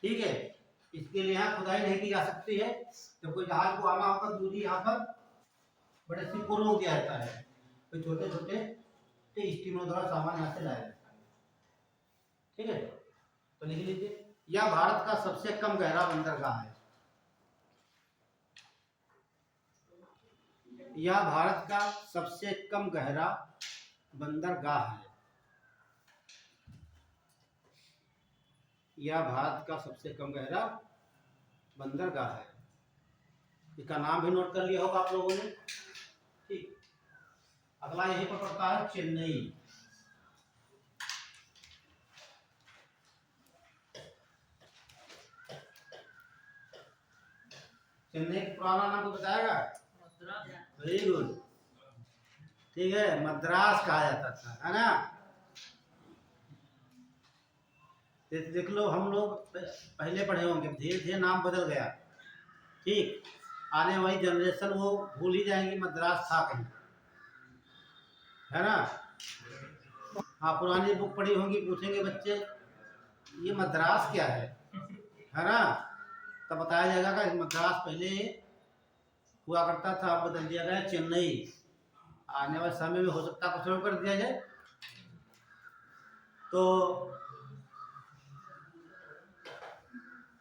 [SPEAKER 1] ठीक है? इसके लिए यहाँ खुदाई नहीं की जा सकती है। जब कोई जहाज को आना होगा दूरी, यहाँ पर बड़े सिपुरों में दिया जाता है, तो छोटे छोटे स्टीमरों द्वारा सामान यहाँ से लाया जाता है, ठीक है? तो लिख लीजिए, यह भारत का सबसे कम गहरा बंदरगाह है। यह भारत का सबसे कम गहरा बंदरगाह है। यह भारत का सबसे कम गहरा बंदरगाह है। इसका नाम भी नोट कर लिया होगा आप लोगों ने, ठीक? अगला यहीं पर पड़ता है चेन्नई। चेन्नई का पुराना नाम को बताएगा? वेरी गुड, ठीक है, मद्रास कहा जाता था, है ना? देख लो, हम लोग पहले पढ़े होंगे, धीरे धीरे नाम बदल गया। ठीक, आने वाली जनरेशन वो भूल ही जाएंगे मद्रास था कहीं, है ना। हाँ, पुरानी बुक पढ़ी होंगी, पूछेंगे बच्चे ये मद्रास क्या है ना। तब बताया जाएगा कि मद्रास पहले हुआ करता था, अब बदल दिया गया चेन्नई। आने वाले समय में हो सकता है कुछ और कर दिया जाए। तो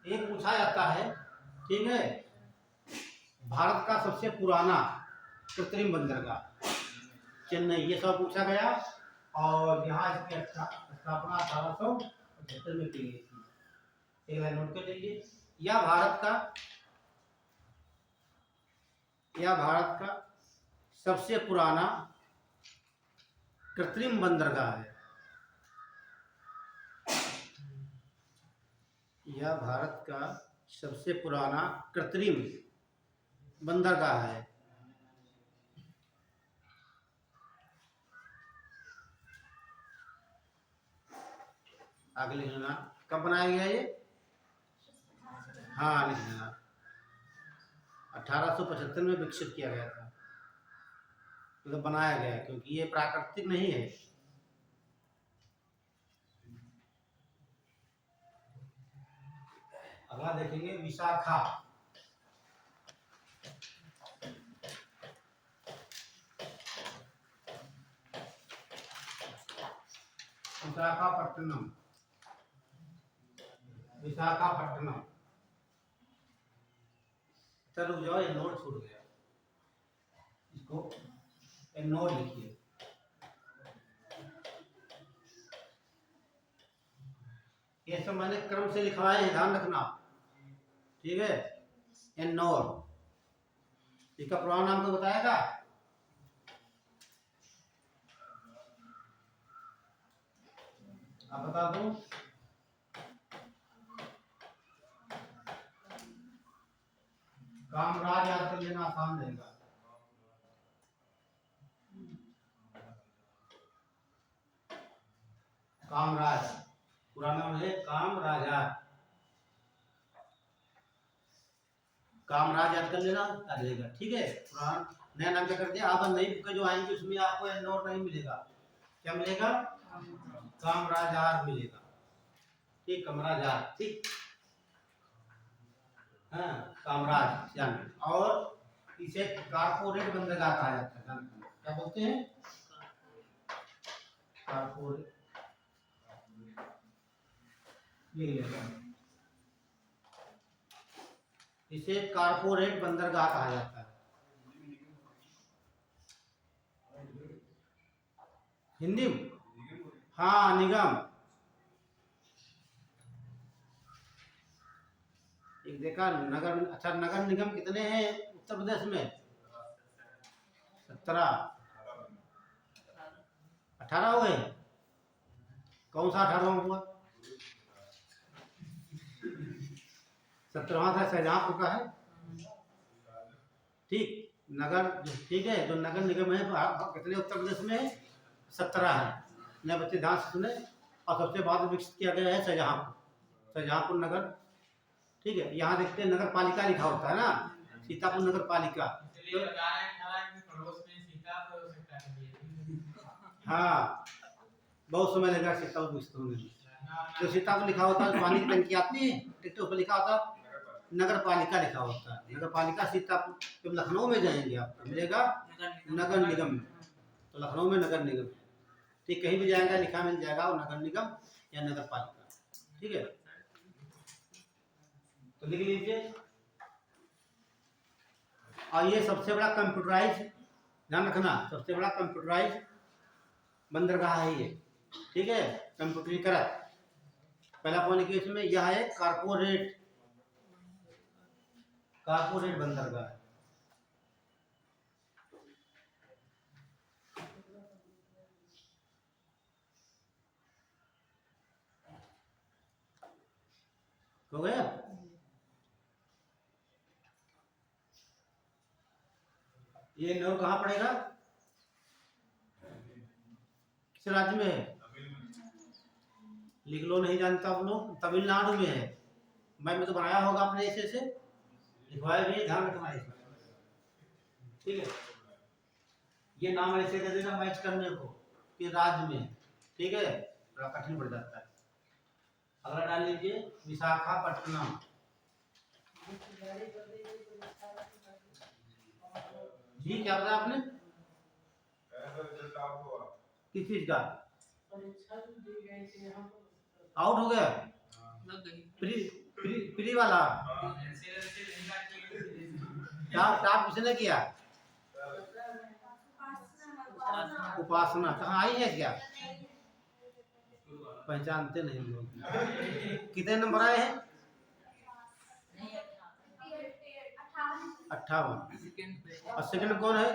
[SPEAKER 1] एक पूछा जाता है, ठीक है, भारत का सबसे पुराना कृत्रिम बंदरगाह चेन्नई, ये सब पूछा गया। और यहाँ इसकी स्थापना 1875 में की गई थी। एक लाइन नोट कर लीजिए। यह भारत का सबसे पुराना कृत्रिम बंदरगाह है। यह भारत का सबसे पुराना कृत्रिम बंदरगाह है। आगे लिख लेना, कब बनाया गया ये? हाँ, लिख लेना, 1875 में विकसित किया गया था, मतलब बनाया गया, क्योंकि ये प्राकृतिक नहीं है। अगला देखेंगे विशाखा। विशाखापट्टनम, विशाखापट्टनम। चलो जाओ, ये नोट छूट गया, इसको एक नोट लिखिए। ये सब मैंने क्रम से लिखवाए हैं, ध्यान रखना, ठीक है। एन्नोर, इसका पुराना नाम तो बताएगा? आप बता दो। कामराज याद कर लेना, आसान रहेगा। कामराज, पुराना नाम है कामराजा। कामराज याद कर लेना, आ जाएगा, ठीक है। पुराना नया नाम क्या कर दिया। अब नई बुक जो आएंगी उसमें आपको एन्नोर नहीं मिलेगा, क्या मिलेगा? कामराजार मिलेगा, ठीक, कामराजार, ठीक, हाँ, कामराज जान। और इसे कारपोरेट बंदरगाह कहा जाता है, क्या बोलते हैं? कारपोरेट, इसे कारपोरेट बंदरगाह कहा जाता है। हिंदी में? हाँ, निगम। एक देखा नगर, अच्छा, नगर निगम कितने हैं उत्तर प्रदेश में? 17, 18 हुए। कौन सा 18वां हुआ? 17वां था शाहजहांपुर का है, ठीक, नगर, ठीक है। जो नगर निगम है कितने उत्तर प्रदेश में है? 17 है। नए बच्चे ध्यान से सुने। और सबसे बाद विकसित किया गया है शाहजहांपुर, शाहजहांपुर नगर, ठीक है। यहाँ देखते हैं नगर पालिका लिखा होता है ना, सीतापुर नगर पालिका। हाँ, बहुत समय लगा सीतापुर विकसित होने में। जो सीतापुर लिखा होता है, पानी की टंकी आती है, ठीक, उस पर लिखा होता है नगर पालिका लिखा होता है। नगर पालिका सीतापुर। जब लखनऊ में जाएंगे आपको मिलेगा नगर निगम में, तो लखनऊ में नगर निगम, ठीक, कहीं भी जाएगा लिखा मिल जाएगा वो नगर निगम या नगर पालिका, ठीक है। तो लिख लीजिए। और ये सबसे बड़ा कंप्यूटराइज, ध्यान रखना, सबसे बड़ा कंप्यूटराइज बंदरगाह है ये, ठीक है, कंप्यूटरीकृत। पहला पॉइंट की इसमें यह है कारपोरेट, कारपोरेट बंदरगाह। हो गया? ये इंदौर कहाँ पड़ेगा? किस राज्य में है? लिख लो, नहीं जानता आप लोग, तमिलनाडु में है। मैं तो बनाया होगा अपने ऐसे से, लिखवाया भी है, ध्यान रखना इसमें, ठीक है। ये नाम ऐसे दे देना मैच करने को कि राज्य में, ठीक है, थोड़ा कठिन पड़ जाता है। अगला डाल लीजिए विशाखापट्टनम। जी क्या बताया आपने,
[SPEAKER 3] ऐसा रिजल्ट आउट हुआ।
[SPEAKER 1] किस चीज का आउट हो गया, प्री प्री प्री वाला टॉप किसने किया, उपासना कहाँ आई है क्या, पहचानते नहीं लोग। कितने नंबर आए हैं, 58। और सेकंड कौन है,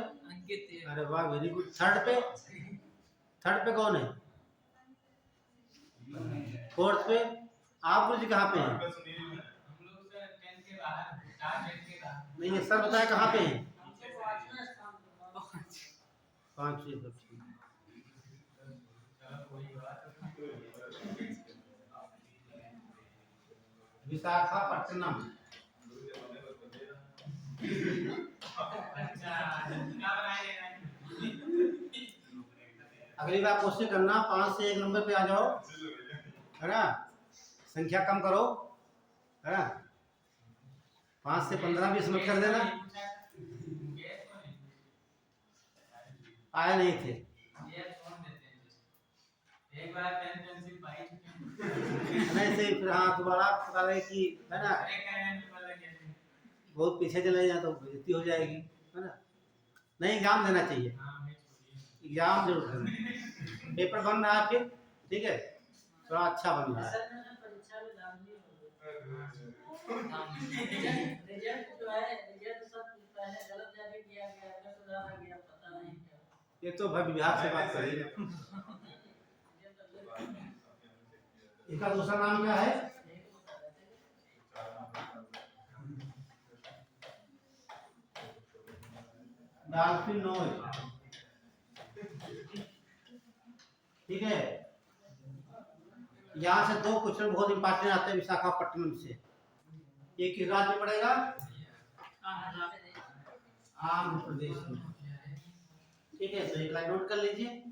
[SPEAKER 1] अरे वाह वेरी गुड। थर्ड पे कौन है, फोर्थ पे आप गुरु जी कहाँ पे हैं,
[SPEAKER 2] हम लोग सर 10 के बाहर, टॉप 10 के बाहर।
[SPEAKER 1] नहीं ये सर बताया कहाँ पे हैं, 5 6 सब ठीक। विशाखापट्टनम।
[SPEAKER 2] अच्छा क्या बनाए हैं?
[SPEAKER 1] अगली बार कोशिश करना 5 से 1 नंबर पे आ जाओ, है ना, संख्या कम करो, है ना, 5 से 15 20 मत कर देना। आए नहीं थे,
[SPEAKER 2] एक बार पेन पेंसिल पाई
[SPEAKER 1] नहीं से फिर हाँ दोबारा पता लगे कि है ना बहुत पीछे चले जाए तो बेइज्जती हो जाएगी, है ना। नहीं एग्जाम देना चाहिए, एग्जाम जरूर देना। पेपर बन रहा है फिर, ठीक है, थोड़ा अच्छा बन रहा है। ये तो भाई विभाग से बात करिए। इसका दूसरा नाम क्या है, डॉल्फिन नोज, ठीक है। यहाँ से 2 क्वेश्चन बहुत इंपॉर्टेंट आते हैं विशाखापट्टनम से। ये किस राज्य में पड़ेगा, आंध्र प्रदेश में, ठीक है। तो एक लाइन नोट कर लीजिए।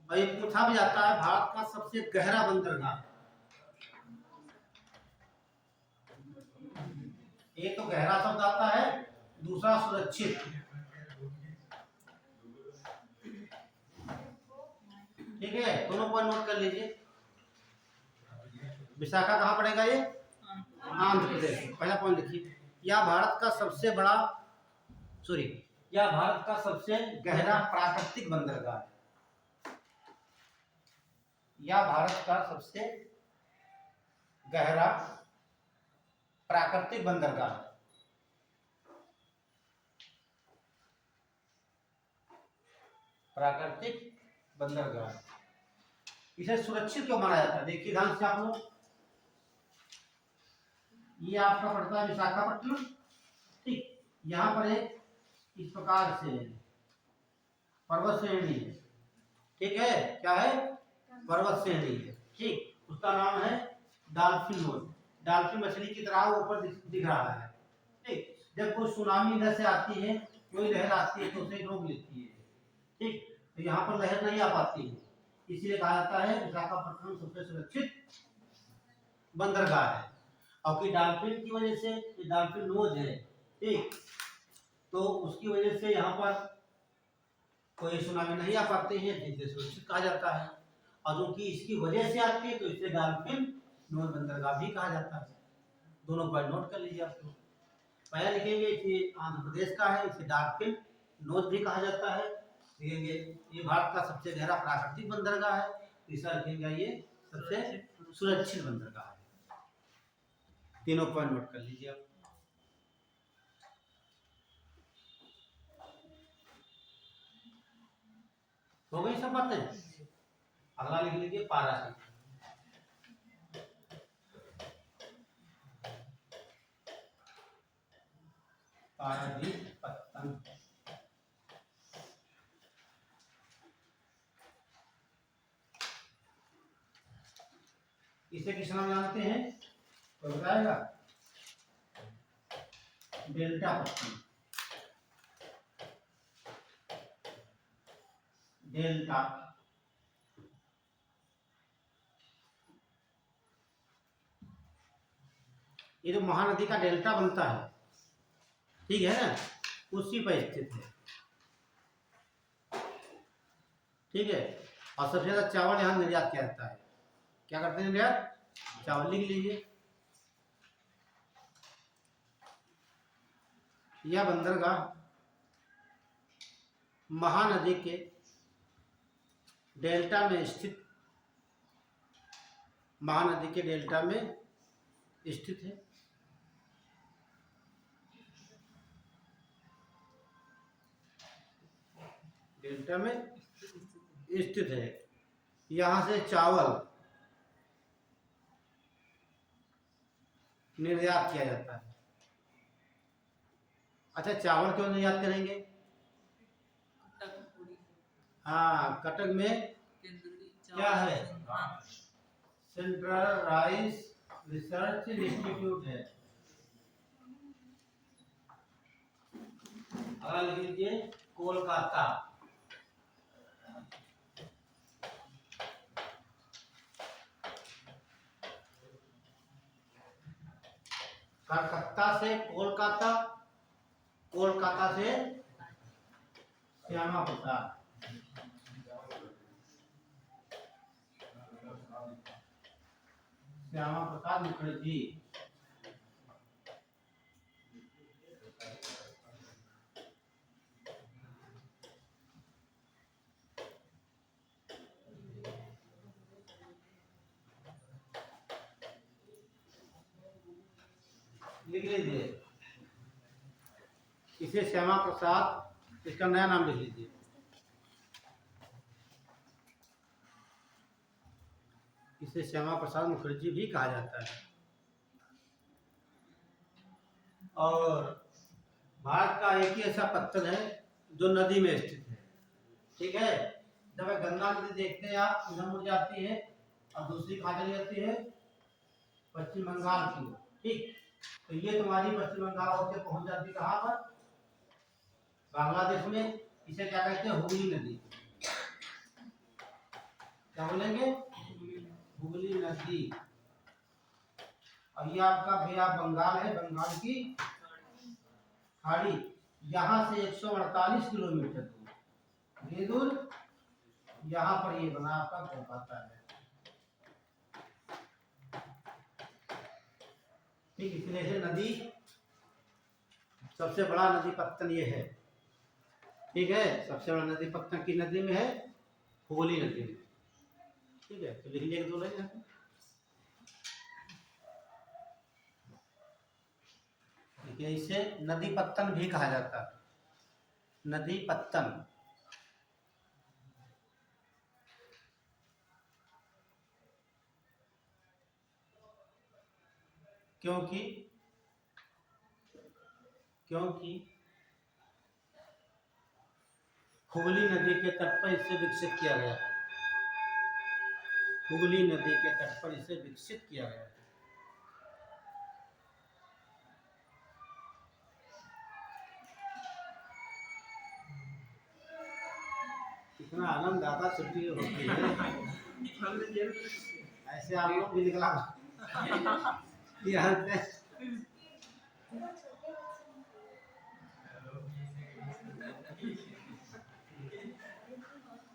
[SPEAKER 1] और ये पूछा भी जाता है भारत का सबसे गहरा बंदरगाह, एक तो गहरा शब्द आता है, दूसरा सुरक्षित, ठीक है, दोनों पॉइंट नोट कर लीजिए। विशाखा कहाँ पड़ेगा ये, आंध्र प्रदेश। पहला पॉइंट लिखिए, यह भारत का सबसे बड़ा सॉरी यह भारत का सबसे गहरा प्राकृतिक बंदरगाह है, यह भारत का सबसे गहरा प्राकृतिक बंदरगाह है। प्राकृतिक बंदरगाह, इसे सुरक्षित क्यों माना जाता है, देखिए ध्यान से आप लोग। ये आपका पड़ता है विशाखापट्टनम, ठीक। यहाँ पर एक इस प्रकार से पर्वत श्रेणी है, ठीक है, क्या है, पर्वत श्रेणी है, ठीक। उसका नाम है डॉल्फिन नोज। डॉल्फिन मछली की तरह ऊपर दिख रहा है, ठीक। जब कोई सुनामी इधर से आती है, कोई लहर आती है तो उसे रोक लेती है, ठीक। तो यहाँ पर लहर नहीं आ पाती है, इसलिए कहा जाता है विशाखापट्टनम सबसे सुरक्षित बंदरगाह है। और कि डॉल्फिन की वजह से, डॉल्फिन नोज है, ठीक, तो उसकी वजह से यहाँ पर कोई सुनामी नहीं आ पाते हैं, जिसे सुरक्षित कहा जाता है। और जो कि इसकी वजह से आती है तो इसे डॉल्फिन नोज बंदरगाह भी कहा जाता है। दोनों पॉइंट नोट कर लीजिए आप लोग। पहला लिखेंगे इसे आंध्र प्रदेश का है, इसे डॉल्फिन नोज भी कहा जाता है। लिखेंगे ये भारत का सबसे गहरा प्राकृतिक बंदरगाह है। तीसरा लिखेंगे ये सबसे सुरक्षित बंदरगाह है। तीनों पॉइंट नोट कर लीजिए आप। हो गई सब बातें। अगला लिख लीजिए पारादीप। पारादीपत्तन, इसे किस नाम जानते हैं तो बताएगा? डेल्टा पत्तन। डेल्टा ये जो महानदी का डेल्टा बनता है, ठीक है ना, उसी पर स्थित है। ठीक है। और सबसे ज्यादा चावल यहाँ निर्यात किया जाता है। क्या करते हैं निर्यात? चावल। लिख लीजिए। यह बंदरगाह महानदी के डेल्टा में स्थित, महानदी के डेल्टा में स्थित है। डेल्टा में स्थित है। यहाँ से चावल निर्यात किया जाता है। अच्छा, चावल क्यों निर्यात करेंगे? हाँ, कटक में क्या है? सेंट्रल राइस रिसर्च इंस्टीट्यूट है। अगला लिख लीजिए कोलकाता। कलकत्ता से कोलकाता, कोलकाता से श्यामा प्रसाद। श्यामा प्रसाद मुखर्जी। लिख लीजिए। इसे श्यामा प्रसाद, इसका नया नाम लिख लीजिए। इसे श्यामा प्रसाद मुखर्जी भी कहा जाता है। और भारत का एक ही ऐसा पत्थर है जो नदी में स्थित है। ठीक है। जब गंगा नदी देखते हैं आप, इधर मुड़ जाती है और दूसरी कहाँ चली जाती है? पश्चिम बंगाल की। ठीक। तो ये तुम्हारी पश्चिम बंगाल होकर पहुंच जाती कहाँ पर? बांग्लादेश में। इसे क्या कहते हैं? हुगली नदी। क्या बोलेंगे? हुगली नदी। और ये आपका बे ऑफ बंगाल है, बंगाल की खाड़ी। यहाँ से 148 किलोमीटर दूर, ये दूर यहाँ पर ये बना आपका कोलकाता है। ठीक। इसलिए से नदी, सबसे बड़ा नदी पत्तन ये है। ठीक है। सबसे बड़ा नदी पत्तन की नदी में है? हुगली नदी में। ठीक है। तो लिख लिया दो लाइन। देखिए, इसे नदी पत्तन भी कहा जाता है। नदी पत्तन। क्योंकि क्योंकि हुगली नदी के तट पर इसे विकसित किया गया है। हुगली नदी के तट पर इसे विकसित किया गया है। इतना आनंद आता छुट्टी होती है। ऐसे आप लोग भी निकला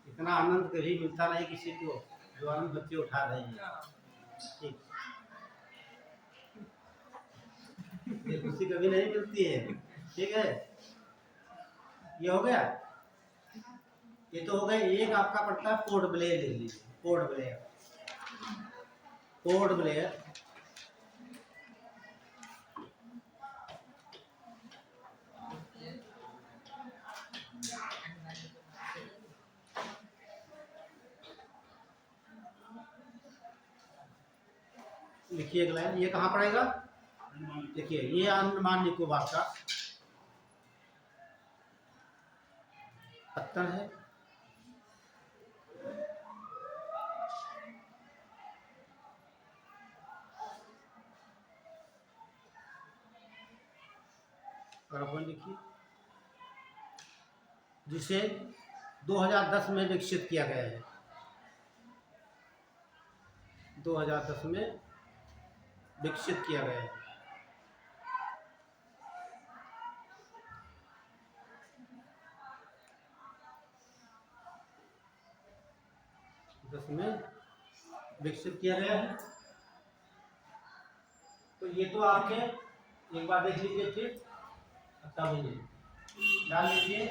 [SPEAKER 1] इतना आनंद कभी मिलता नहीं किसी को जो आनंद बच्चे उठा रहे हैं। ठीक। ये खुशी कभी नहीं मिलती है। ठीक है। ये हो गया। ये तो हो गए। एक आपका पड़ता है पोर्ट ब्लेयर। ले लीजिए पोर्ट ब्लेयर। पोर्ट ब्लेयर लिखिए एक लाइन। ये कहाँ पड़ेगा? देखिए, ये अंडमान निकोबार का पत्तन है। दूसरा पॉइंट लिखिए, जिसे 2010 में विकसित किया गया है। 2010 में विकसित किया गया है। में विकसित किया गया है। तो ये तो आपके एक बार देख लीजिए, फिर अच्छा भी नहीं डाल लीजिए।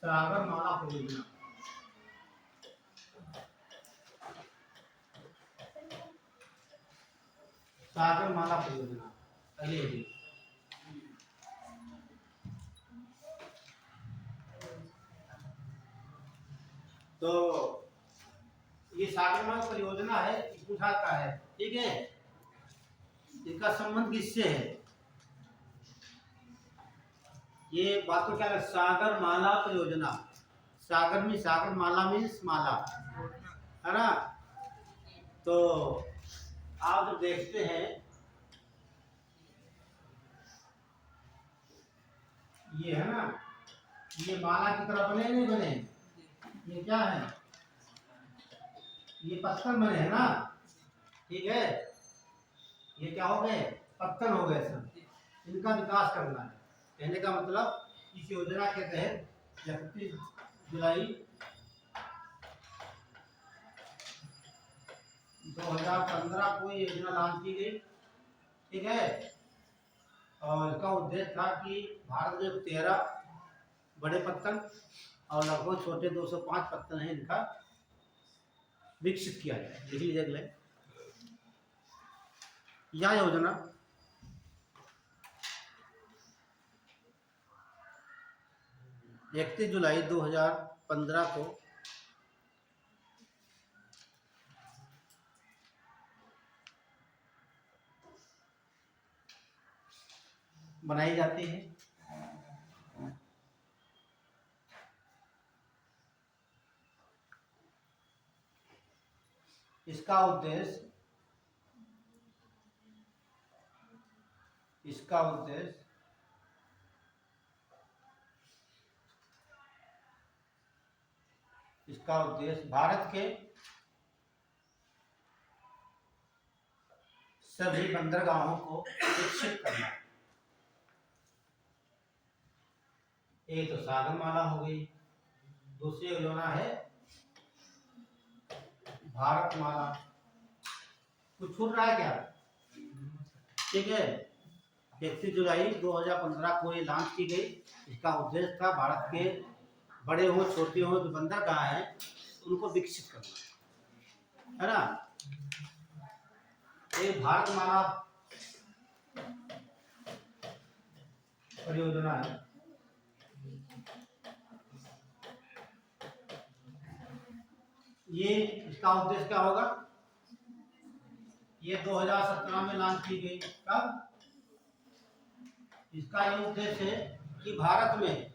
[SPEAKER 1] सागर माला परियोजना, सागर माला परियोजना अगले, तो ये सागर माला परियोजना है, पूछा का है, ठीक है। इसका संबंध किससे है? ये बात तो क्या है, सागर माला परियोजना, सागर में सागर, माला मीन्स माला, है ना। तो आप जब देखते हैं ये है ना, ये माला की तरह बने नहीं बने, ये क्या है, ये पत्थर बने है ना, ठीक है। ये क्या हो गए, पत्थर हो गए सब, इनका विकास करना है। कहने का मतलब इस योजना के तहत 31 जुलाई 2015 को ये योजना लॉन्च की गई, ठीक है। और इसका उद्देश्य था कि भारत में 13 बड़े पत्तन और लगभग छोटे 205 पत्तन हैं, इनका विकसित किया जाए। देख लीजिए अगले, यह योजना 31 जुलाई 2015 को बनाई जाती है। इसका उद्देश्य भारत के सभी बंदरगाहों को विकसित करना। एक तो सागरमाला हो गई, दूसरी योजना है भारतमाला। कुछ छूट रहा है क्या? ठीक है, 31 जुलाई 2015 को ये लॉन्च की गई। इसका उद्देश्य था भारत के बड़े हो छोटे हो जो बंदरगाह हैं उनको विकसित करना, है ना। ये भारतमाला परियोजना है। ये इसका उद्देश्य क्या होगा? ये 2017 में लॉन्च की गई। कब? इसका ये उद्देश्य है कि भारत में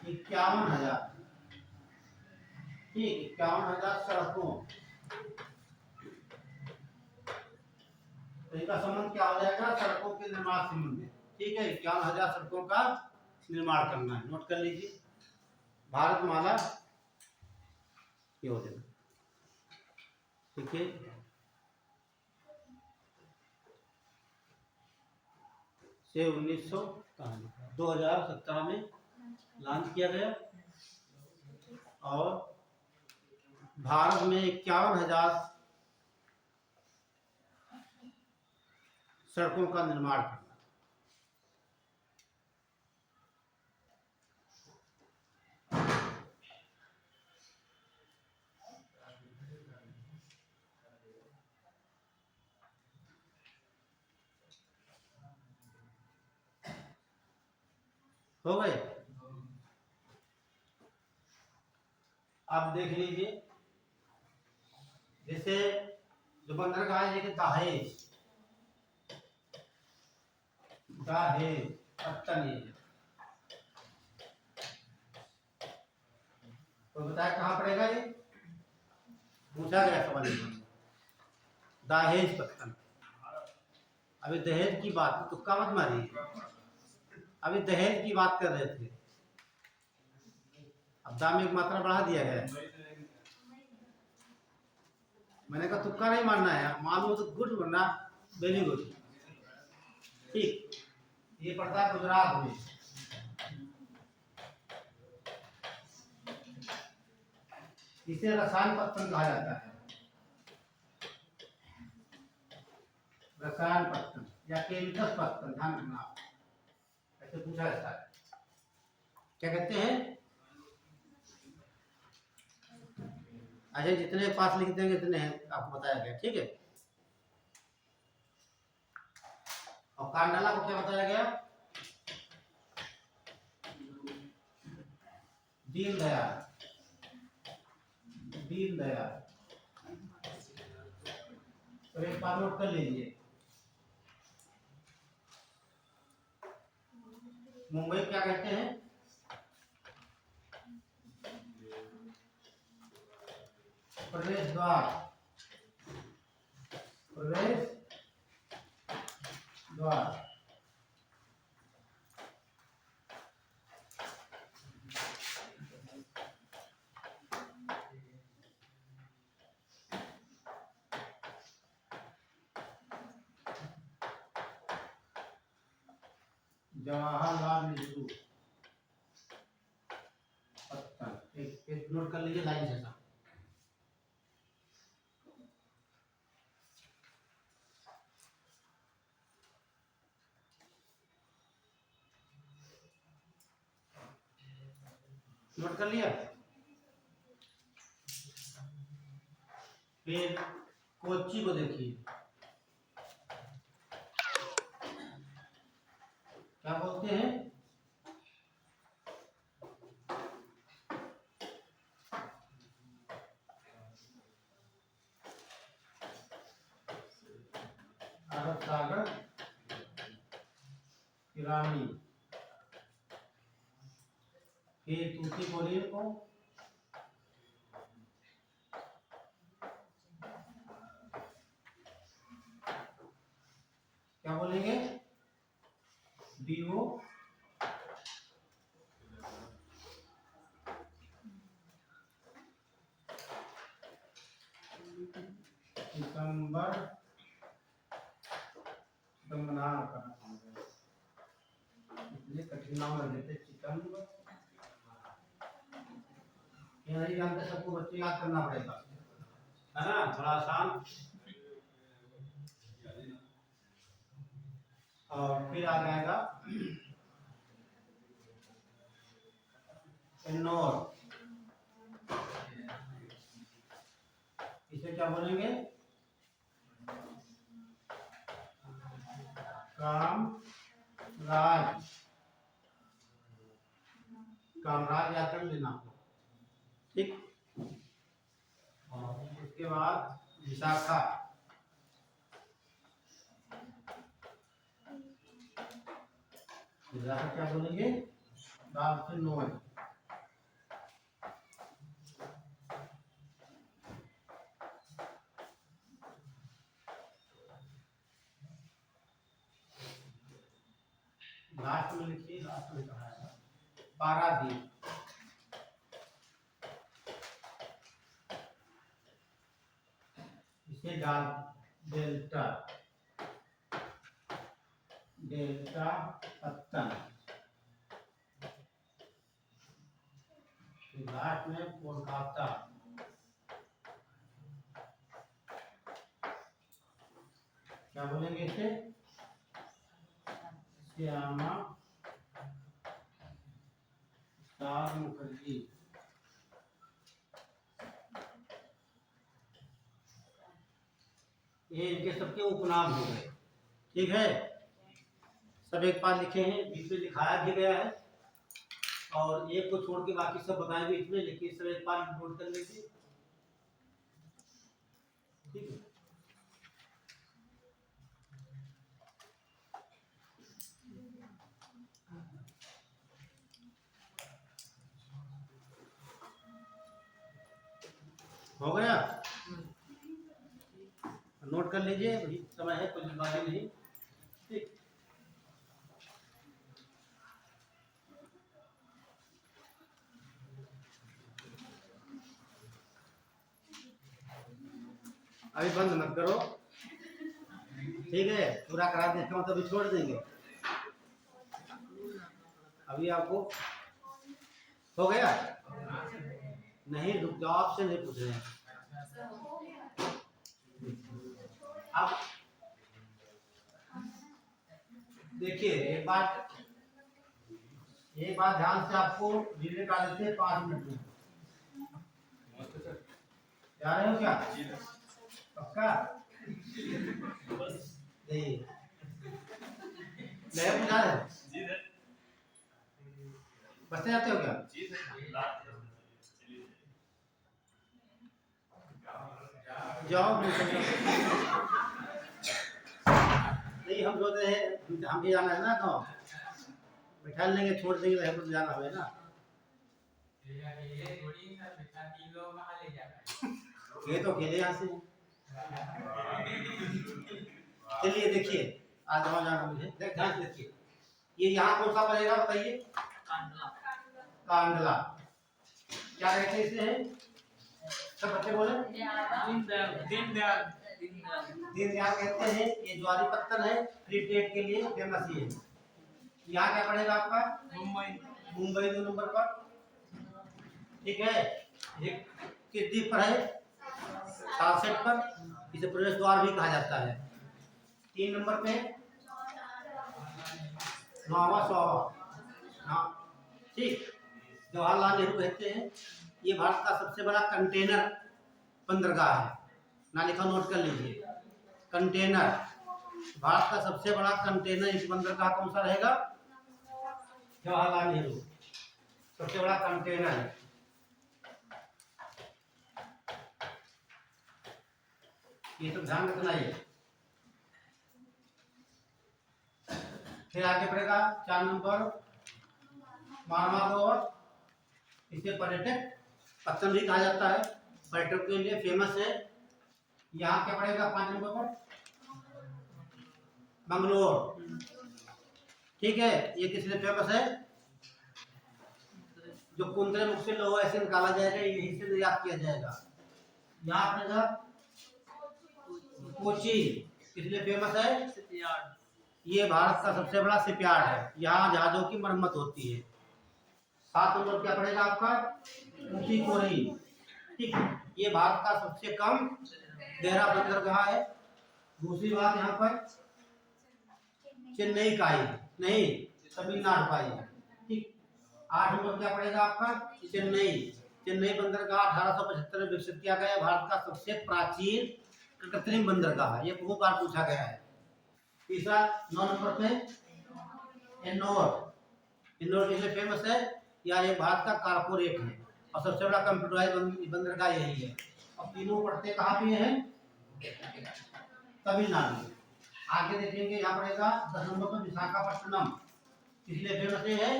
[SPEAKER 1] 51,000, ठीक, 51,000 सड़कों, तो इनका संबंध क्या हो जाएगा? सड़कों के निर्माण संबंध, ठीक है। 51,000 सड़कों का निर्माण करना है, नोट कर लीजिए। भारतमाला योजना, ठीक है। से 2017 में लॉन्च किया गया और भारत में 51,000 सड़कों का निर्माण करना। हो गए? आप देख लीजिए, जैसे जो बंदरगाह है, जैसे दहेज पत्तन, तो बताया कहाँ पड़ेगा ये? पूछा गया सवाल में। दहेज पत्तन। अभी दहेज की बात, तुक्का मत मारिए, अभी दहेज की बात कर रहे थे, अब दाम एक मात्रा बढ़ा दिया गया है। मैंने कहा तुक्का नहीं मारना है, मालूम तो गुड बनना, वेरी गुड। ठीक, ये पड़ता है गुजरात में। इसे रसायन पत्तन कहा जाता है, रसायन पत्तन या केमिकल पत्तन, ध्यान रखना आप, ऐसे पूछा जाता है। क्या कहते हैं? अच्छा, जितने पास लिख देंगे इतने हैं, आपको बताया गया, ठीक है। और कांडाला को क्या बताया गया? दीनदयाल, दीनदयाल। तो एक बार नोट कर लीजिए, मुंबई क्या कहते हैं? प्रवेश द्वार, प्रवेश द्वार। जवाहरलाल नेहरू पत्तन, एक नोट कर लीजिए लाइन से सब। नोट कर लिया? फिर कोच्चि को देखिए, क्या बोलते हैं? अरब सागर की रानी। फिर तूतीकोरिन को क्या बोलेंगे? डीओ सितंबर, नाम करना, इसलिए कठिन नाम रख देते सितंबर। ये नहीं जानते, सबको बच्चे याद करना पड़ेगा, है ना, थोड़ा आसान। और फिर आ जाएगा एन्नोर, इसे क्या बोलेंगे? कामराज, कामराज याद कर लेना, ठीक। और उसके बाद विशाखा, विशाखा क्या बोलेंगे? बाप से नोए। लास्ट में लिखिए, लास्ट में कहा है पारादीप, इसे डाल डेल्टा, डेल्टा पत्तन। लास्ट में कोलकाता, क्या बोलेंगे इसे? श्यामा प्रसाद मुखर्जी। ये इनके सबके उपनाम हो गए, ठीक है। सब एक बार लिखे हैं, बीच में लिखाया भी गया है, और एक को छोड़ के बाकी सब बताएंगे इसमें, लेकिन सब एक बार नोट कर लीजिए, ठीक है। हो गया, नोट कर लीजिए, अभी समय है, कुछ बात नहीं। ठीक, अभी बंद मत करो, ठीक है, पूरा करा देते हो तो अभी छोड़ देंगे। अभी आपको हो गया, नहीं रुक जाओ, आपसे नहीं पूछ रहे हैं आप। देखिए एक बात ध्यान से आपको वीडियो निकाल देते हैं 5 मिनट में। जा रहे हो क्या? पक्का नहीं नहीं पूछा रहे बसते जाते हो क्या? जाओ नहीं, हम सोच रहे हैं हम भी जाना है ना गाँव, बैठा लेंगे, छोड़ देंगे, तो हमको जाना है ना। ये तो अकेले यहाँ से चलिए, देखिए आज वहाँ जाना मुझे, ध्यान से देखिए, ये यहाँ कौन सा पड़ेगा बताइए? कांडला। क्या कहते हैं इसे? सब बच्चे बोले दीनदयाल कहते हैं। ये ज्वारी पत्थर है, फ्री ट्रेड के लिए फेमस ही है। यहाँ क्या पड़ेगा आपका? मुंबई 2 नंबर पर, ठीक है। एक किस द्वीप पर है? सालसेट पर, इसे प्रवेश द्वार भी कहा जाता है। 3 नंबर पे नौवा सौवा, हाँ ठीक, जवाहरलाल नेहरू कहते हैं ये भारत का सबसे बड़ा कंटेनर बंदरगाह है। ना लिखा, नोट कर लीजिए, कंटेनर, भारत का सबसे बड़ा कंटेनर इस बंदरगाह कौन सा रहेगा? जवाहरलाल नेहरू सबसे बड़ा कंटेनर है। ये तो ध्यान रखना है। फिर आगे पड़ेगा 4 नंबर मारमागोवर, इसे पर्यटक पत्तन भी कहा जाता है, पर्यटक के लिए फेमस है। यहाँ क्या पड़ेगा 5 नंबर पर? मंगलोर, ठीक है। ये किस लिए फेमस है? जो कुंतले मुख से लोहा ऐसे निकाला जाएगा, यहीं से निर्यात किया जाएगा। यहाँ पड़ेगा कोची, किस लिए फेमस है? ये भारत का सबसे बड़ा शिपयार्ड है, यहाँ जहाजों की मरम्मत होती है। 7 नंबर क्या पड़ेगा आपका? तूतीकोरिन, ठीक, ये भारत का सबसे कम गहरा बंदरगाह है। दूसरी बात, यहाँ पर चेन्नई काई नहीं, तमिलनाडु काई, ठीक। 8 नंबर क्या पड़ेगा आपका? चेन्नई बंदरगाह 1875 में विकसित किया गया, भारत का सबसे प्राचीन कृत्रिम बंदरगाह है, ये बहुत बार पूछा गया है। तीसरा 9 नंबर पे इंदौर के लिए फेमस है, या ये भारत का कारपोरेट है और सबसे बड़ा कंप्यूटराइज्ड बंदरगाह यही है। अब तीनों पड़ते कहाँ पे हैं? तमिलनाडु। आगे देखेंगे, यहाँ पड़ेगा 10 नंबर पर विशाखापट्टनम, इसलिए फेमस है,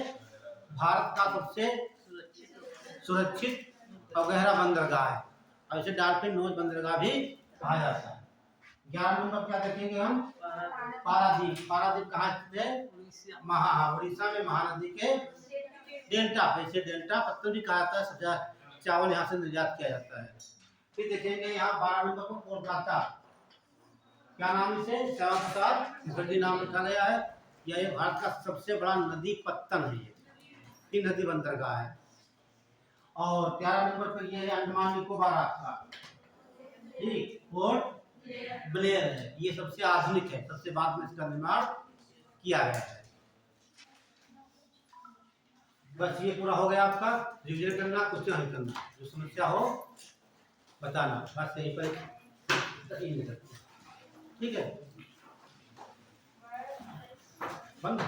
[SPEAKER 1] भारत का सबसे सुरक्षित और गहरा बंदरगाह है, और इसे डॉल्फिन नोज बंदरगाह भी कहा जाता है। 11 नंबर क्या देखेंगे हम? पारादीप कहाँ स्थित है? उड़ीसा में महानदी के डेल्टा पे, इसे डेल्टा पत्थर भी कहा जाता है, सबसे चावल यहाँ से निर्यात किया जाता है। फिर देखेंगे यहाँ 12 नंबर को कोलकाता, क्या नाम इसे? श्यामा प्रसाद मुखर्जी नाम लिखा गया है। यह भारत का सबसे बड़ा नदी पत्तन है, ये नदी बंदरगाह है। और 13 नंबर पर ये है अंडमान निकोबार का, ठीक, पोर्ट ब्लेयर है, ये सबसे आधुनिक है, सबसे बाद में इसका निर्माण किया गया है। बस ये पूरा हो गया आपका, रिवीजन करना, क्वेश्चन हल करना, जो समस्या हो बताना, बस यही पर, ठीक है, बंद।